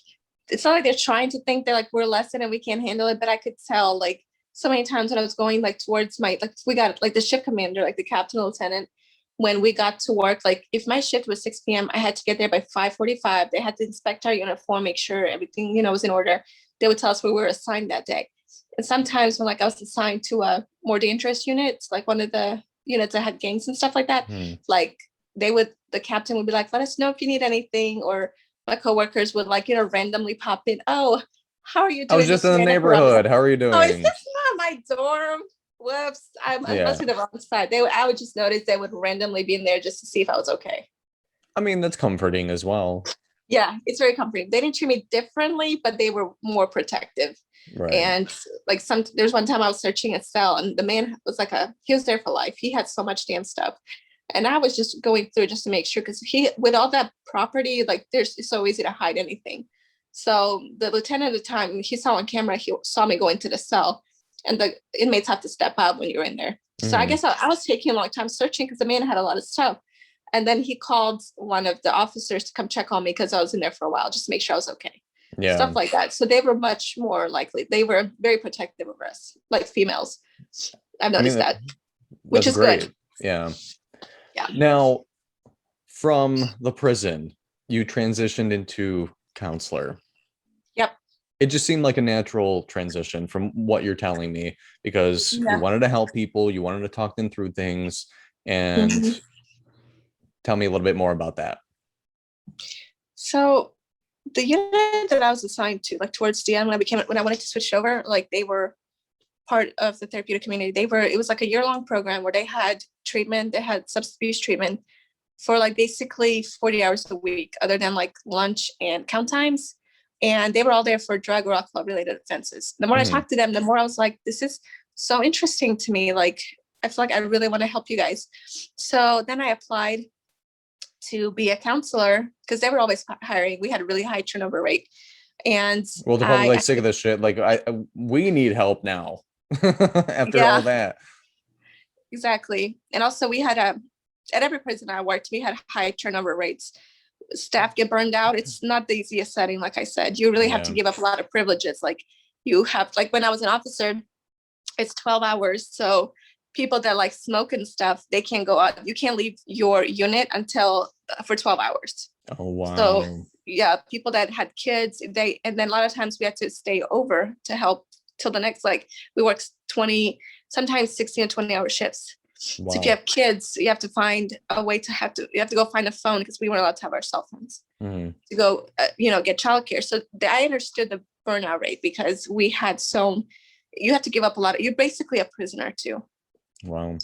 it's not like they're trying to think they're like we're less than and we can't handle it, but I could tell like so many times when I was going like towards my like we got like the shift commander, like the captain lieutenant, when we got to work, like if my shift was 6 p.m., I had to get there by 5:45. They had to inspect our uniform, make sure everything, was in order. They would tell us where we were assigned that day. And sometimes when like I was assigned to a more dangerous unit, like one of the units that had gangs and stuff like that, Mhm. like the captain would be like, "Let us know if you need anything," or my coworkers would like, randomly pop in. "Oh, how are you I was doing just this in the weekend?" I was like, neighborhood. How are you "Oh, is doing? this not my dorm? Whoops, I Yeah. must be the wrong side." I would just notice they would randomly be in there just to see if I was okay. I mean, that's comforting as well. Yeah, it's very comforting. They didn't treat me differently, but they were more protective. Right. And like there's one time I was searching a cell, and the man was like he was there for life. He had so much damn stuff, and I was just going through just to make sure because he with all that property, like it's so easy to hide anything. So the lieutenant at the time, he saw on camera, he saw me go into the cell, and the inmates have to step out when you're in there. So I Mhm. guess I was taking a long time searching because the man had a lot of stuff. And then he called one of the officers to come check on me because I was in there for a while, just to make sure I was okay. Yeah. Stuff like that. So they were much more likely. They were very protective of us, like females. I've I mean, noticed that, which that's is good. great. Yeah. Yeah. Now, from the prison, you transitioned into counselor. Yep. It just seemed like a natural transition from what you're telling me because you Yeah. wanted to help people, you wanted to talk them through things, and Mhm. tell me a little bit more about that. So the unit that I was assigned to, like towards the end, when I wanted to switch over, like they were part of the therapeutic community. It was like a year-long program where they had treatment, they had substance abuse treatment for like basically 40 hours a week, other than like lunch and count times. And they were all there for drug or alcohol related offenses. The more I Mhm. talked to them, the more I was like, this is so interesting to me. Like, I feel like I really want to help you guys. So then I applied to be a counselor because they were always hiring. We had a really high turnover rate. And Well, they're probably like sick of this shit. Like, we need help now after all yeah, that. exactly. And also we had at every prison I worked, we had high turnover rates. Staff get burned out. It's not the easiest setting. Like I said, you really have to Yeah. give up a lot of privileges. Like you have, like when I was an officer, it's 12 hours. So people that like smoke and stuff, they can't go out. You can't leave your unit until for 12 hours. Oh, So wow. yeah, people that had kids, and then a lot of times we had to stay over to help till the next, like we work 20, sometimes 16 and 20-hour shifts. So if you Wow. have kids, you have to find a way you have to go find a phone because we weren't allowed to have our cell phones Mhm. to go, get childcare. So I understood the burnout rate because you have to give up a lot. You're basically a prisoner too. Wow.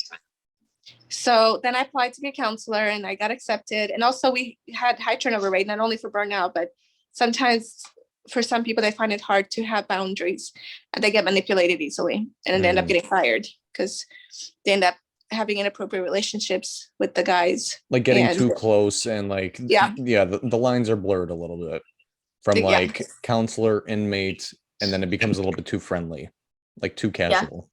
So then I applied to be a counselor and I got accepted. And also we had high turnover rate, not only for burnout, but sometimes for some people, they find it hard to have boundaries and they get manipulated easily and they end up Mhm. getting fired because they end up having inappropriate relationships with the guys. Like getting And too close and like, yeah, the lines are blurred a little bit from yeah, like counselor, inmate, and then it becomes a little bit too friendly, like too yeah. casual.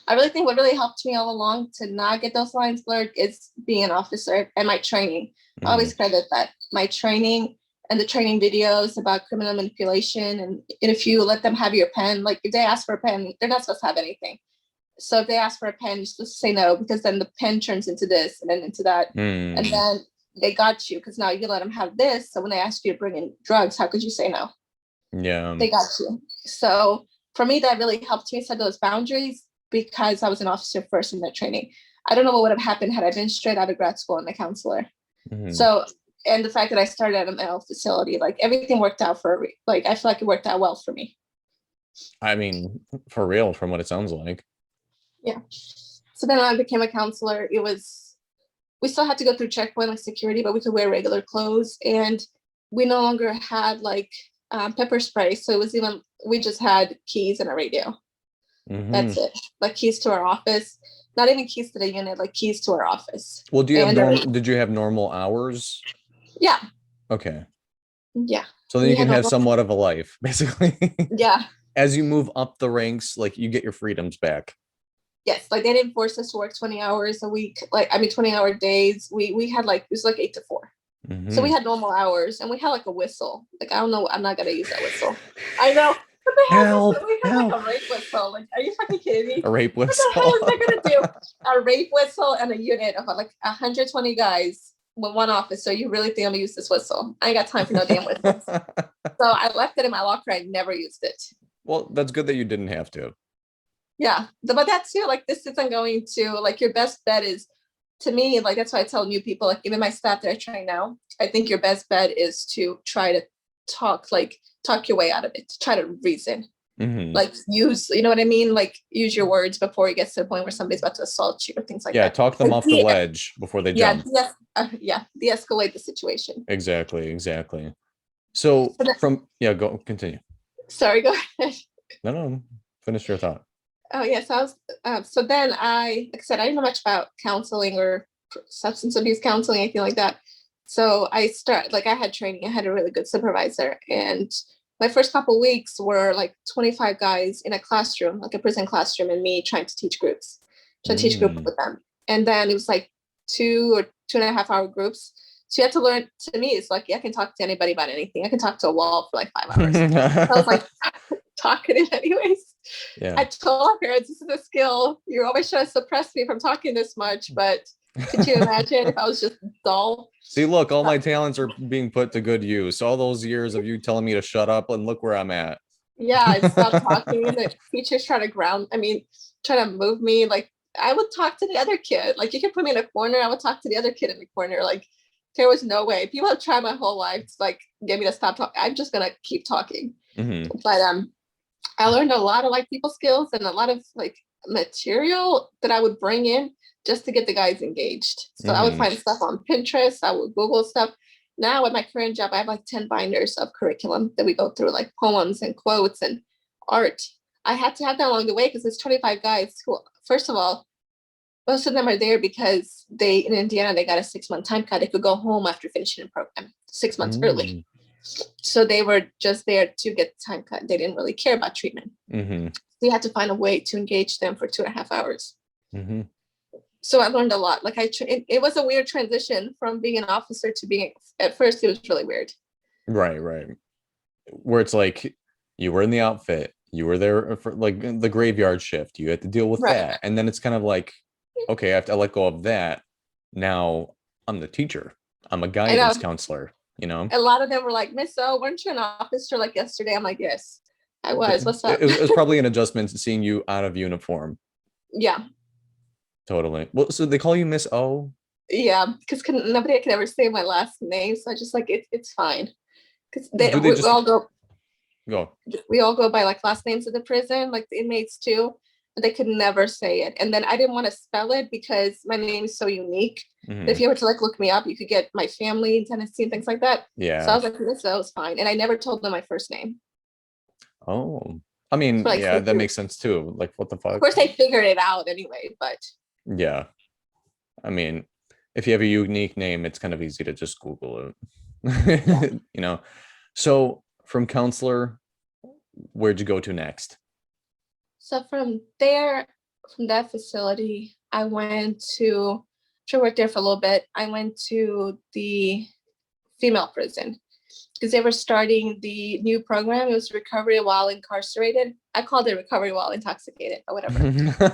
I really think what really helped me all along to not get those lines blurred is being an officer and my training. I always credit that. My training and the training videos about criminal manipulation. And if you let them have your pen, like if they ask for a pen, they're not supposed to have anything. So if they ask for a pen, just say no, because then the pen turns into this and then into that. And then they got you because now you let them have this. So when they ask you to bring in drugs, how could you say no? Yeah. They got you. So for me, that really helped me set those boundaries because I was an officer first in that training. I don't know what would have happened had I been straight out of grad school and a counselor. So, and the fact that I started at a mental facility, like everything worked out like, I feel like it worked out well for me. I mean, for real, from what it sounds like. Yeah. So then I became a counselor. We still had to go through checkpoint like security, but we could wear regular clothes. And we no longer had like pepper spray. So it was we just had keys and a radio. That's it. Like keys to our office, not even keys to the unit, like keys to our office. Well, did you have normal hours? Yeah. Okay. Yeah. So then you can have somewhat of a life, basically. Yeah. As you move up the ranks, like you get your freedoms back. Yes. Like they didn't force us to work 20 hours a week. 20-hour days. We had like, it was like 8 to 4. So we had normal hours and we had like a whistle. Like, I don't know. I'm not going to use that whistle. I know. Help, we had like a rape whistle. Like, are you fucking kidding me? A rape whistle. What the hell is that gonna do? A rape whistle and a unit of like 120 guys with one officer. You really think I'm gonna use this whistle? I ain't got time for no damn whistle. So I left it in my locker. I never used it. Well, that's good that you didn't have to. Yeah, but that's too, like, this isn't going to, like, your best bet is, to me, like, that's why I tell new people, like, even my staff that I train now, I think your best bet is to try to talk your way out of it, try to reason. Like use, you know what I mean? Like use your words before it gets to the point where somebody's about to assault you or things like that. Yeah, talk them off the ledge before they jump. De-escalate the situation. Exactly. So continue. Sorry, go ahead. No, finish your thought. Oh yes, I was. So then like I said, I didn't know much about counseling or substance abuse counseling, anything like that. So I had training. I had a really good supervisor, and my first couple of weeks were like 25 guys in a classroom, like a prison classroom, and me trying to teach groups, teach groups with them. And then it was like 2 or 2.5 hour groups. So you have to learn. To me, it's like, I can talk to anybody about anything. I can talk to a wall for like 5 hours. So I was like talking it anyways. Yeah. I told our parents, this is a skill. You're always trying to suppress me from talking this much, but could you imagine if I was just dull? See, look, all my talents are being put to good use. All those years of you telling me to shut up, and look where I'm at. Yeah, I stopped talking, and the teachers try to move me. Like, I would talk to the other kid. Like, you could put me in a corner, I would talk to the other kid in the corner. Like, there was no way. People have tried my whole life to like get me to stop talking. I'm just gonna keep talking. But I learned a lot of like people skills and a lot of like material that I would bring in just to get the guys engaged. So I would find stuff on Pinterest. I would Google stuff. Now at my current job, I have like 10 binders of curriculum that we go through, like poems and quotes and art. I had to have that along the way because there's 25 guys who, first of all, most of them are there because in Indiana, they got a 6-month time cut. They could go home after finishing the program 6 months early. So they were just there to get the time cut. They didn't really care about treatment. We had to find a way to engage them for 2.5 hours. So I learned a lot. Like it was a weird transition from being an officer to being, at first it was really weird. Right. Where it's like, you were in the outfit, you were there for like the graveyard shift, you had to deal with that. And then it's kind of like, okay, I have to let go of that. Now I'm the teacher. I'm a guidance counselor, you know? A lot of them were like, Miss O, weren't you an officer like yesterday? I'm like, yes, I was. What's up? It was probably an adjustment to seeing you out of uniform. Yeah. Totally. Well, so they call you Miss O? Yeah, because nobody can ever say my last name. So I just like, it's fine. Because we all go by like last names of the prison, like the inmates too. But they could never say it. And then I didn't want to spell it because my name is so unique. If you were to like look me up, you could get my family in Tennessee and things like that. Yeah. So I was like, Miss O is fine. And I never told them my first name. Oh, I mean, that makes sense too. Like, what the fuck? Of course, they figured it out anyway, but yeah. I mean, if you have a unique name, it's kind of easy to just Google Yeah. it. So from counselor, where'd you go to next? So from there, from that facility, I went to work there for a little bit. I went to the female prison because they were starting the new program. It was recovery while incarcerated. I called it recovery while intoxicated or whatever.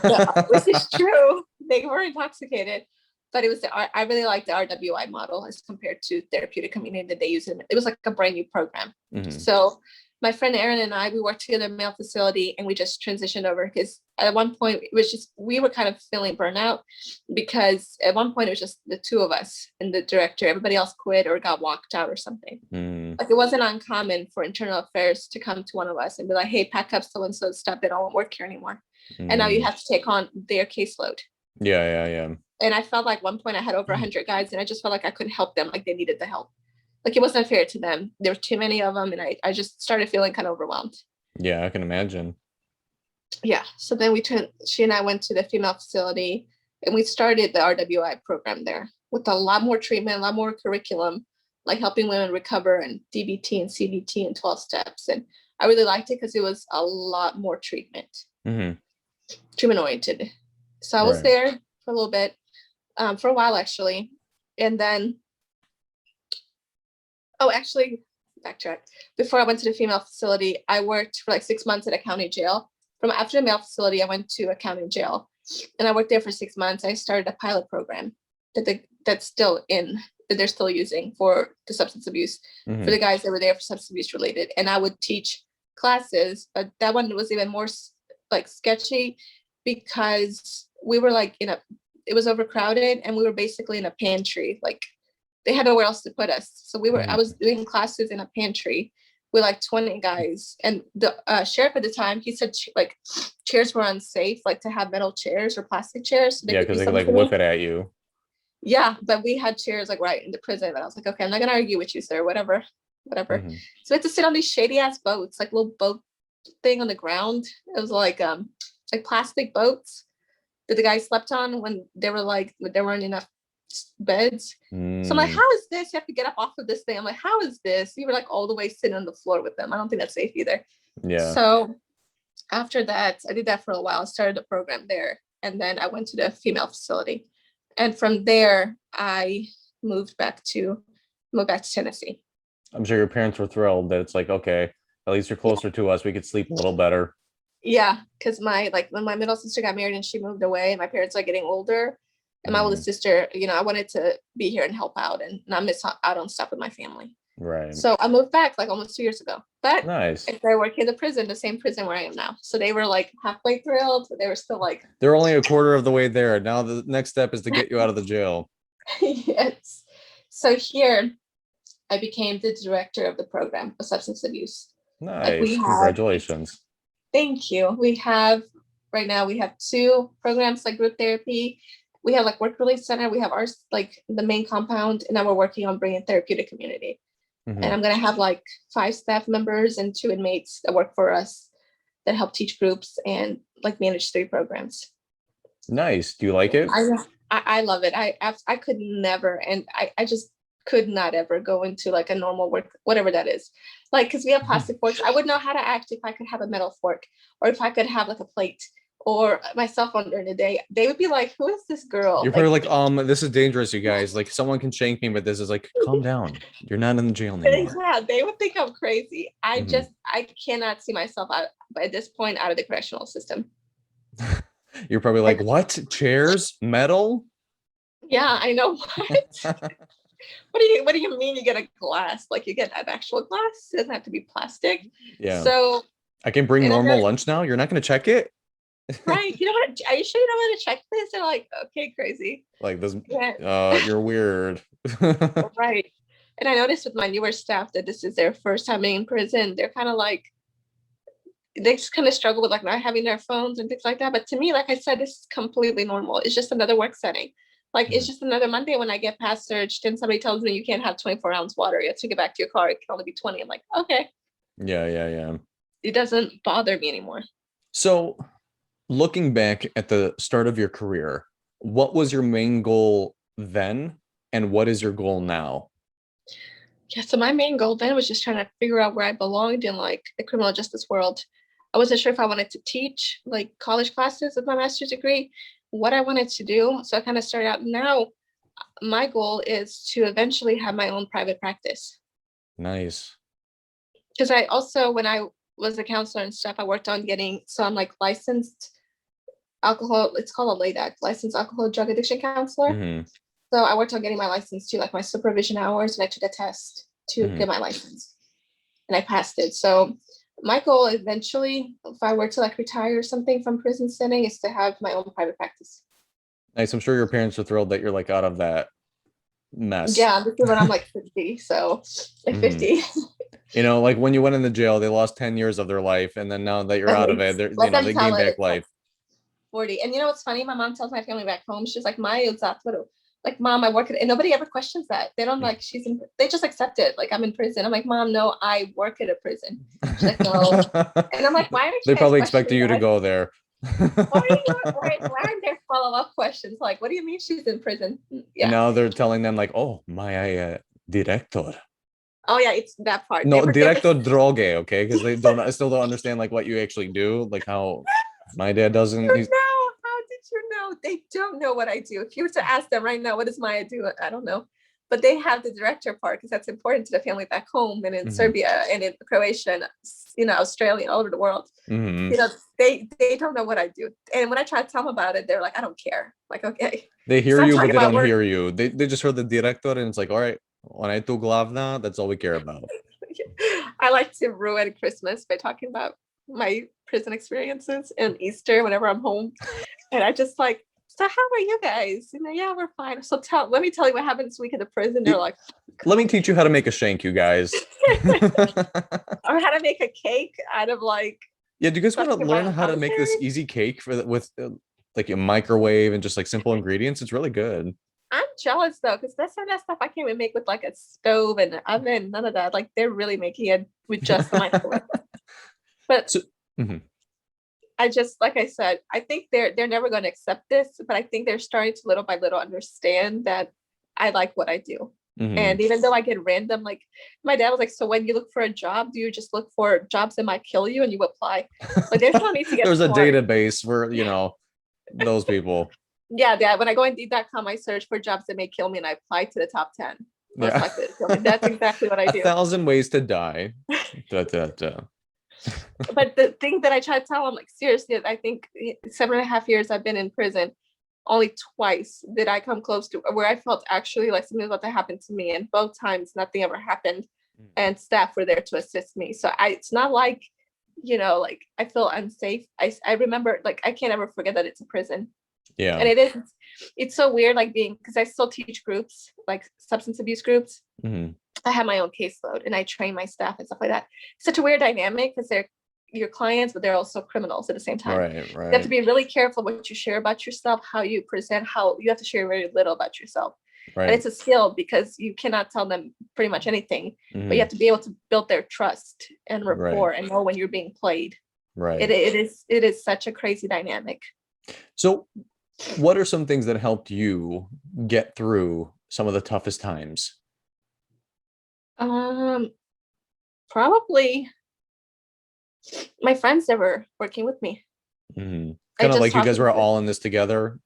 Yeah, which is true. They were intoxicated, but it was I really like the RWI model as compared to therapeutic community that they use. It was like a brand new program. Mhm. So my friend Erin and I, we worked together in a male facility and we just transitioned over because at one point it was just, we were kind of feeling burnout because at one point it was just the two of us and the director, everybody else quit or got walked out or something. Mm, Like it wasn't uncommon for internal affairs to come to one of us and be like, hey, pack up so-and-so stuff. They don't want work here anymore. And now you mm. have to take on their caseload. Yeah, yeah, yeah. And I felt like one point I had over 100 guys and I just felt like I couldn't help them like they needed the help. Like it wasn't fair to them. There were too many of them and I just started feeling kind of overwhelmed. Yeah, I can imagine. Yeah. So then she and I went to the female facility and we started the RWI program there with a lot more treatment, a lot more curriculum, like helping women recover and DBT and CBT and 12 steps. And I really liked it because it was a lot more Hmm. treatment oriented. So I was Right. there for a little bit, for a while actually. And then, oh, actually, backtrack. Before I went to the female facility, I worked for like 6 months at a county jail. From after the male facility, I went to a county jail and I worked there for 6 months. I started a pilot program that's still in, that they're still using for the substance abuse, for Hmm. the guys that were there for substance abuse related. And I would teach classes, but that one was even more like sketchy because we were like it was overcrowded and we were basically in a pantry. Like they had nowhere else to put us. So I was Hmm. doing classes in a pantry with like 20 guys. And the sheriff at the time, he said like chairs were unsafe, like to have metal chairs or plastic chairs so they Yeah, could because do they could something like to whip me. it at you. Yeah, but we had chairs like right in the prison. And I was like, okay, I'm not gonna argue with you, sir. Whatever, whatever. Hmm. So we had to sit on these shady ass boats, like little boat thing on the ground. It was like plastic boats that the guys slept on when they were like there weren't enough beds. So I'm like, Mm, how is this? You have to get up off of this thing. I'm like, how is this? You were like all the way sitting on the floor with them. I don't think that's safe either. yeah. So after that, I did that for a while. I started the program there. And then I went to the female facility. And from there, I moved back to Tennessee. I'm sure your parents were thrilled that it's like, okay, at least you're Yeah. closer to us. We could sleep a little better. Yeah. Cause when my middle sister got married and she moved away, my parents are getting older. And my Mm, oldest sister, I wanted to be here and help out and not miss out on stuff with my family. right. So I moved back like almost 2 years ago. But Nice. I started working in the prison, the same prison where I am now. So they were like halfway thrilled. They were still like, They're only a quarter of the way there. Now the next step is to get you out of the jail. yes. So here I became the director of the program of substance abuse. Like we Nice. have, Congratulations. thank you. Right now we have two programs like group therapy. We have like work release center. We have ours like the main compound, and now we're working on bringing therapeutic community. And Hmm. I'm gonna have like 5 staff members and 2 inmates that work for us that help teach groups and like manage 3 programs. Nice. Do you like it? I love it. I could never, and I just could not ever go into like a normal work, whatever that is. Like, because we have plastic forks, I would know how to act if I could have a metal fork, or if I could have like a plate, or my cell phone during the day. They would be like, "Who is this girl?" You're probably Like, like, this is dangerous, you guys. Like, someone can shank me, but this is like, calm down. You're not in the jail anymore. yeah, they would think I'm crazy. Hmm. I cannot see myself out at this point out of the correctional system. You're probably like, Like, what? Chairs? Metal? yeah, I know. What do you mean you get a glass? Like you get an actual glass? It doesn't have to be plastic. Yeah. So, I can bring and I normal know, lunch now. You're not going to check it? right? You know what? Are you sure you don't want to check this? They're like, okay, crazy. Like this, Yeah, you're weird. right. And I noticed with my newer staff that this is their first time being in prison. They're kind of like, they just kind of struggle with like not having their phones and things like that. But to me, like I said, this is completely normal. It's just another work setting. Like it's just another Monday when I get past searched and somebody tells me you can't have 24-ounce water. You have to get back to your car. It can only be 20. I'm like, okay, Yeah, yeah, yeah. it doesn't bother me anymore. So, looking back at the start of your career, What was your main goal then, and what is your goal now? Yeah, so my main goal then was just trying to figure out where I belonged in like the criminal justice world. I wasn't sure if I wanted to teach like college classes with my master's degree, what I wanted to do. So I kind of started out now. My goal is to eventually have my own private practice. Nice. Because I also, when I was a counselor and stuff, I worked on getting, so I'm like licensed alcohol, it's called a LADAC, licensed alcohol drug addiction counselor. Hmm. So I worked on getting my license too, like my supervision hours, and I took a test to Hmm. get my license and I passed it. So my goal eventually, if I were to like retire or something from prison setting, is to have my own private practice. Nice. I'm sure your parents are thrilled that you're like out of that mess. Yeah, this is when I'm like 50. So like Hmm. 50. Like when you went into jail, they lost 10 years of their life, and then now that you're Let out me of it, they're let them they tell gain it. back It's like life. 40. And you know what's funny? My mom tells my family back home, she's like, my like, mom, I work at, and nobody ever questions that. They don't like, they just accept it. Like, I'm in prison. I'm like, mom, no, I work at a prison. She's like, no. And I'm like, why aren't They you guys probably expected questioning you to that? go there. Why aren't there follow-up questions? Like, what do you mean she's in prison? And Yeah. now they're telling them like, "Oh, my director." Oh yeah, it's that part. No, They were director droge, okay? Because they don't I still don't understand like what you actually do, like how my dad doesn't. you He's know? How did you know? They don't know what I do. If you were to ask them right now, what does Maya do? I don't know. But they have the director part because that's important to the family back home and in Mhm, Serbia and in Croatia and Australia, all over the world. mhm. They don't know what I do. And when I try to tell them about it, they're like, I don't care. I'm like, okay, They hear stop you, but talking they about don't work. hear you. They just heard the director, and it's like, all right, when I do glavna, that's all we care about. I like to ruin Christmas by talking about my prison experiences and Easter whenever I'm home. And I just like, so how are you guys? Yeah, we're fine. So let me tell you what happened this week in the prison. They're like, Let me teach you how to make a shank, you guys. or how to make a cake out of like Yeah, do you guys want to something learn how to make this involuntary. easy cake with like a microwave and just like simple ingredients? It's really good. I'm jealous though, because that's some of that stuff I can't even make with like a stove and an oven, none of that. Like they're really making it with just the microwave. But So, mhm, I just, like I said, I think they're never going to accept this, but I think they're starting to little by little understand that I like what I do. mhm. And even though I get random, like my dad was like, so when you look for a job, do you just look for jobs that might kill you and you apply? Like they're telling me to get There's a smart. database for, those people. Yeah, Dad, when I go on Indeed.com, I search for jobs that may kill me and I apply to the top 10 most Yeah. likely to kill me. That's exactly what I A do. thousand ways to die. Da, da, da. But the thing that I try to tell them, like seriously, I think 7.5 years I've been in prison, only twice did I come close to where I felt actually like something about to happen to me, and both times nothing ever happened, and staff were there to assist me. So it's not like, like I feel unsafe. I remember, like, I can't ever forget that it's a prison, Yeah. and it's so weird, like being, because I still teach groups, like substance abuse groups. Mhm. I have my own caseload and I train my staff and stuff like that. Such a weird dynamic because they're your clients, but they're also criminals at the same time. Right, You have to right, be really careful what you share about yourself, how you present, how you have to share very little about yourself. And right. it's a skill because you cannot tell them pretty much anything, but you Mhm. have to be able to build their trust and Right, rapport and know when you're being played. It, right. it is it is such a crazy dynamic. So, what are some things that helped you get through some of the toughest times? Um, Probably my friends that were working with me. Mhm. I Kind of just like you guys talking were to all in this together.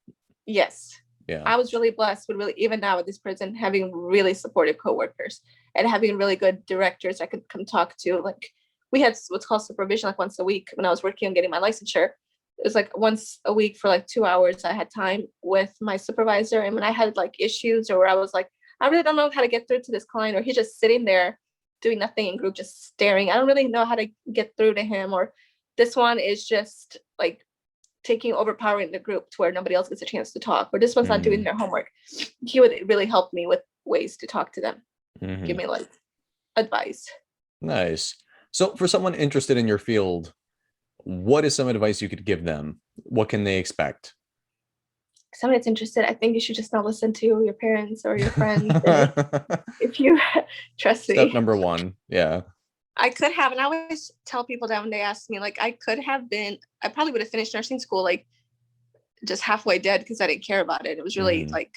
Yes. Yeah. I was really blessed with really, even now at this prison, having really supportive coworkers and having really good directors I could come talk to. Like we had what's called supervision like once a week when I was working on getting my licensure. It was like once a week for like 2 hours. I had time with my supervisor. And when I had like issues or where I was like, I really don't know how to get through to this client, or he's just sitting there doing nothing in group, just staring. I don't really know how to get through to him. Or this one is just like taking overpowering the group to where nobody else gets a chance to talk, or this one's not doing Mhm. their homework. He would really help me with ways to talk to them, give Mhm. me like advice. Nice. So, for someone interested in your field, what is some advice you could give them? What can they expect? Someone that's interested, I think you should just not listen to your parents or your friends. And if you trust Step me, number one. Yeah. I could have, and I always tell people that when they ask me, like I could have been, I probably would have finished nursing school like just halfway dead because I didn't care about it. It was really Mhm. like,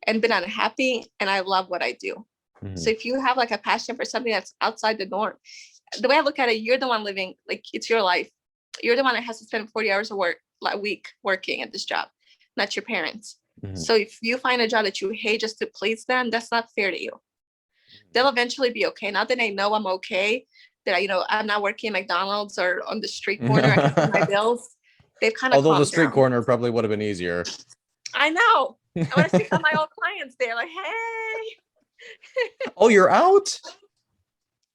and been unhappy, and I love what I do. So Mhm. if you have like a passion for something that's outside the norm, the way I look at it, you're the one living, like it's your life. You're the one that has to spend 40 hours of work a week working at this job, not your parents. Mhm. So if you find a job that you hate just to please them, that's not fair to you. They'll eventually be okay. Now that they know I'm okay, that I'm not working at McDonald's or on the street corner, I can pay my bills. They've kind of Although the calmed street down. corner probably would have been easier. I know. I want to see some of my old clients there, like, hey, Oh, you're out?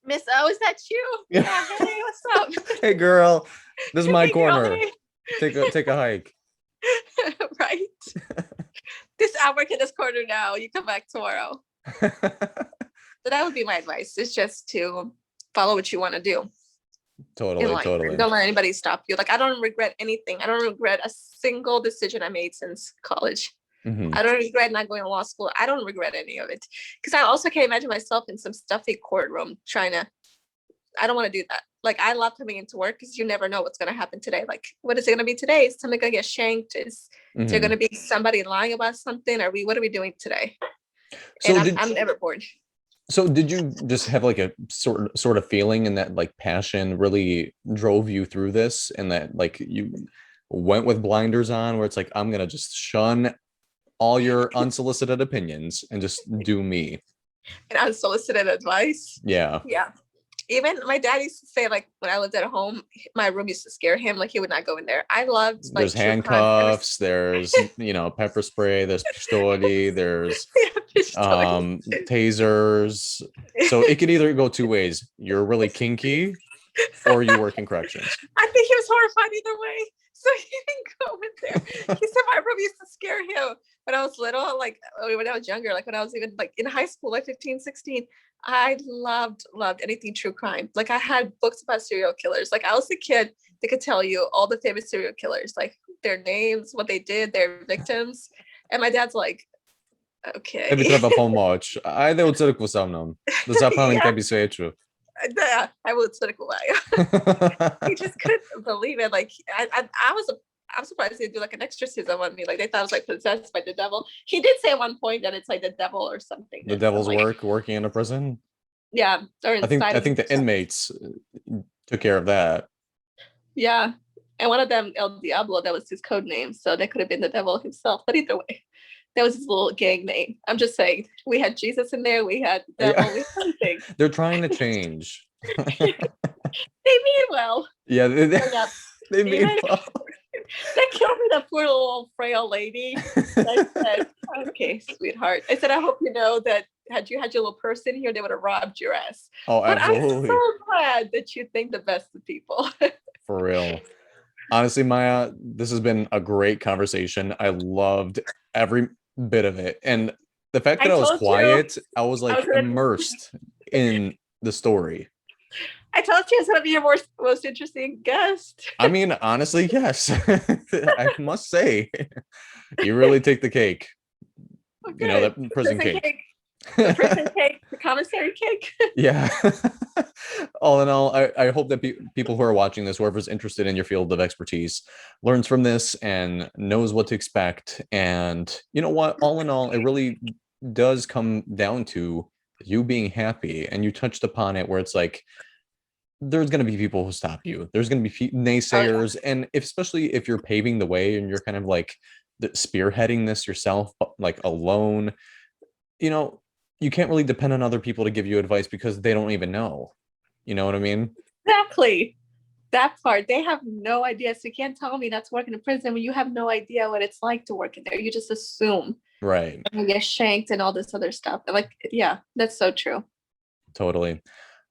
Miss O, is that you? Yeah. Yeah, hey, what's up? Hey, girl, this is my Hey, girl, corner. hey. Take a hike. Right? I work in this corner now. You come back tomorrow. So that would be my advice, is just to follow what you want to do in Totally, life. totally. Don't let anybody stop you. Like, I don't regret anything. I don't regret a single decision I made since college. Mhm. I don't regret not going to law school. I don't regret any of it. Because I also can't imagine myself in some stuffy courtroom I don't want to do that. Like, I love coming into work because you never know what's going to happen today. Like, what is it going to be today? Is somebody going to get shanked? Is there going Mhm. to be somebody lying about something? What are we doing today? And So I'm never bored. did you just have like a sort of feeling, and that like passion really drove you through this, and that like you went with blinders on, where it's like, I'm gonna just shun all your unsolicited opinions and just do me. And unsolicited advice. Yeah. Yeah. Even my dad used to say, like, when I lived at home, my room used to scare him. Like, he would not go in there. I loved There's like true crime. handcuffs, there's pepper spray, there's pistoli, there's tasers. So it could either go two ways. You're really kinky, or you work in corrections. I think he was horrified either way. So he didn't go in there. He said my room used to scare him when I was little, like when I was younger, like when I was even like in high school, like 15, 16. I loved anything true crime. Like, I had books about serial killers. Like, I was a kid that could tell you all the famous serial killers, like their names, what they did, their victims. And my dad's like, Тобі okay. треба помочь. Айде у церкву со мною. Запалим Yeah, тобі свечу. I would lie. He just couldn't believe it. Like, I'm surprised they do like an exorcism on me. Like, they thought I was like possessed by the devil. He did say at one point that it's like the devil or something. The And I'm devil's like, working in a prison. yeah, or inside I of me. think the inmates took care of that. Yeah. And one of them, El Diablo, that was his code name. So that could have been the devil himself. But either way, that was his little gang name. I'm just saying, we had Jesus in there, we had devil, Yeah. we had everything. They're trying to change. They mean well. Yeah, Yeah. they mean well. They killed me, that poor little frail lady. I said, okay, sweetheart. I said, I hope you know that had you had your little purse in here, they would have robbed your ass. Oh, But I'm absolutely. so glad that you think the best of people. For real. Honestly, Maya, this has been a great conversation. I loved every bit of it. And the fact that I was told you quiet, I was I like was gonna, immersed in the story. I told you I was gonna be your most interesting guest. I mean, honestly, yes. I must say, you really take the cake. Okay. That prison cake. The prison cake, the commissary cake. Yeah. All in all, I hope that people who are watching this, whoever's interested in your field of expertise, learns from this and knows what to expect. And you know what? All in all, it really does come down to you being happy. And you touched upon it, where it's like, there's going to be people who stop you. There's going to be naysayers. Oh, yeah. And especially if you're paving the way and you're kind of like spearheading this yourself, like alone, you can't really depend on other people to give you advice, because they don't even know. You know what I mean? Exactly. That part. They have no idea. So you can't tell me not to work in a prison when you have no idea what it's like to work in there. You just assume. Right. You get shanked and all this other stuff. Like, yeah, that's so true. Totally.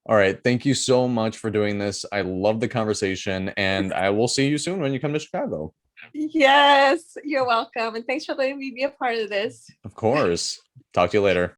All right. Thank you so much for doing this. I love the conversation, and I will see you soon when you come to Chicago. Yes, you're welcome. And thanks for letting me be a part of this. Of course. Talk to you later.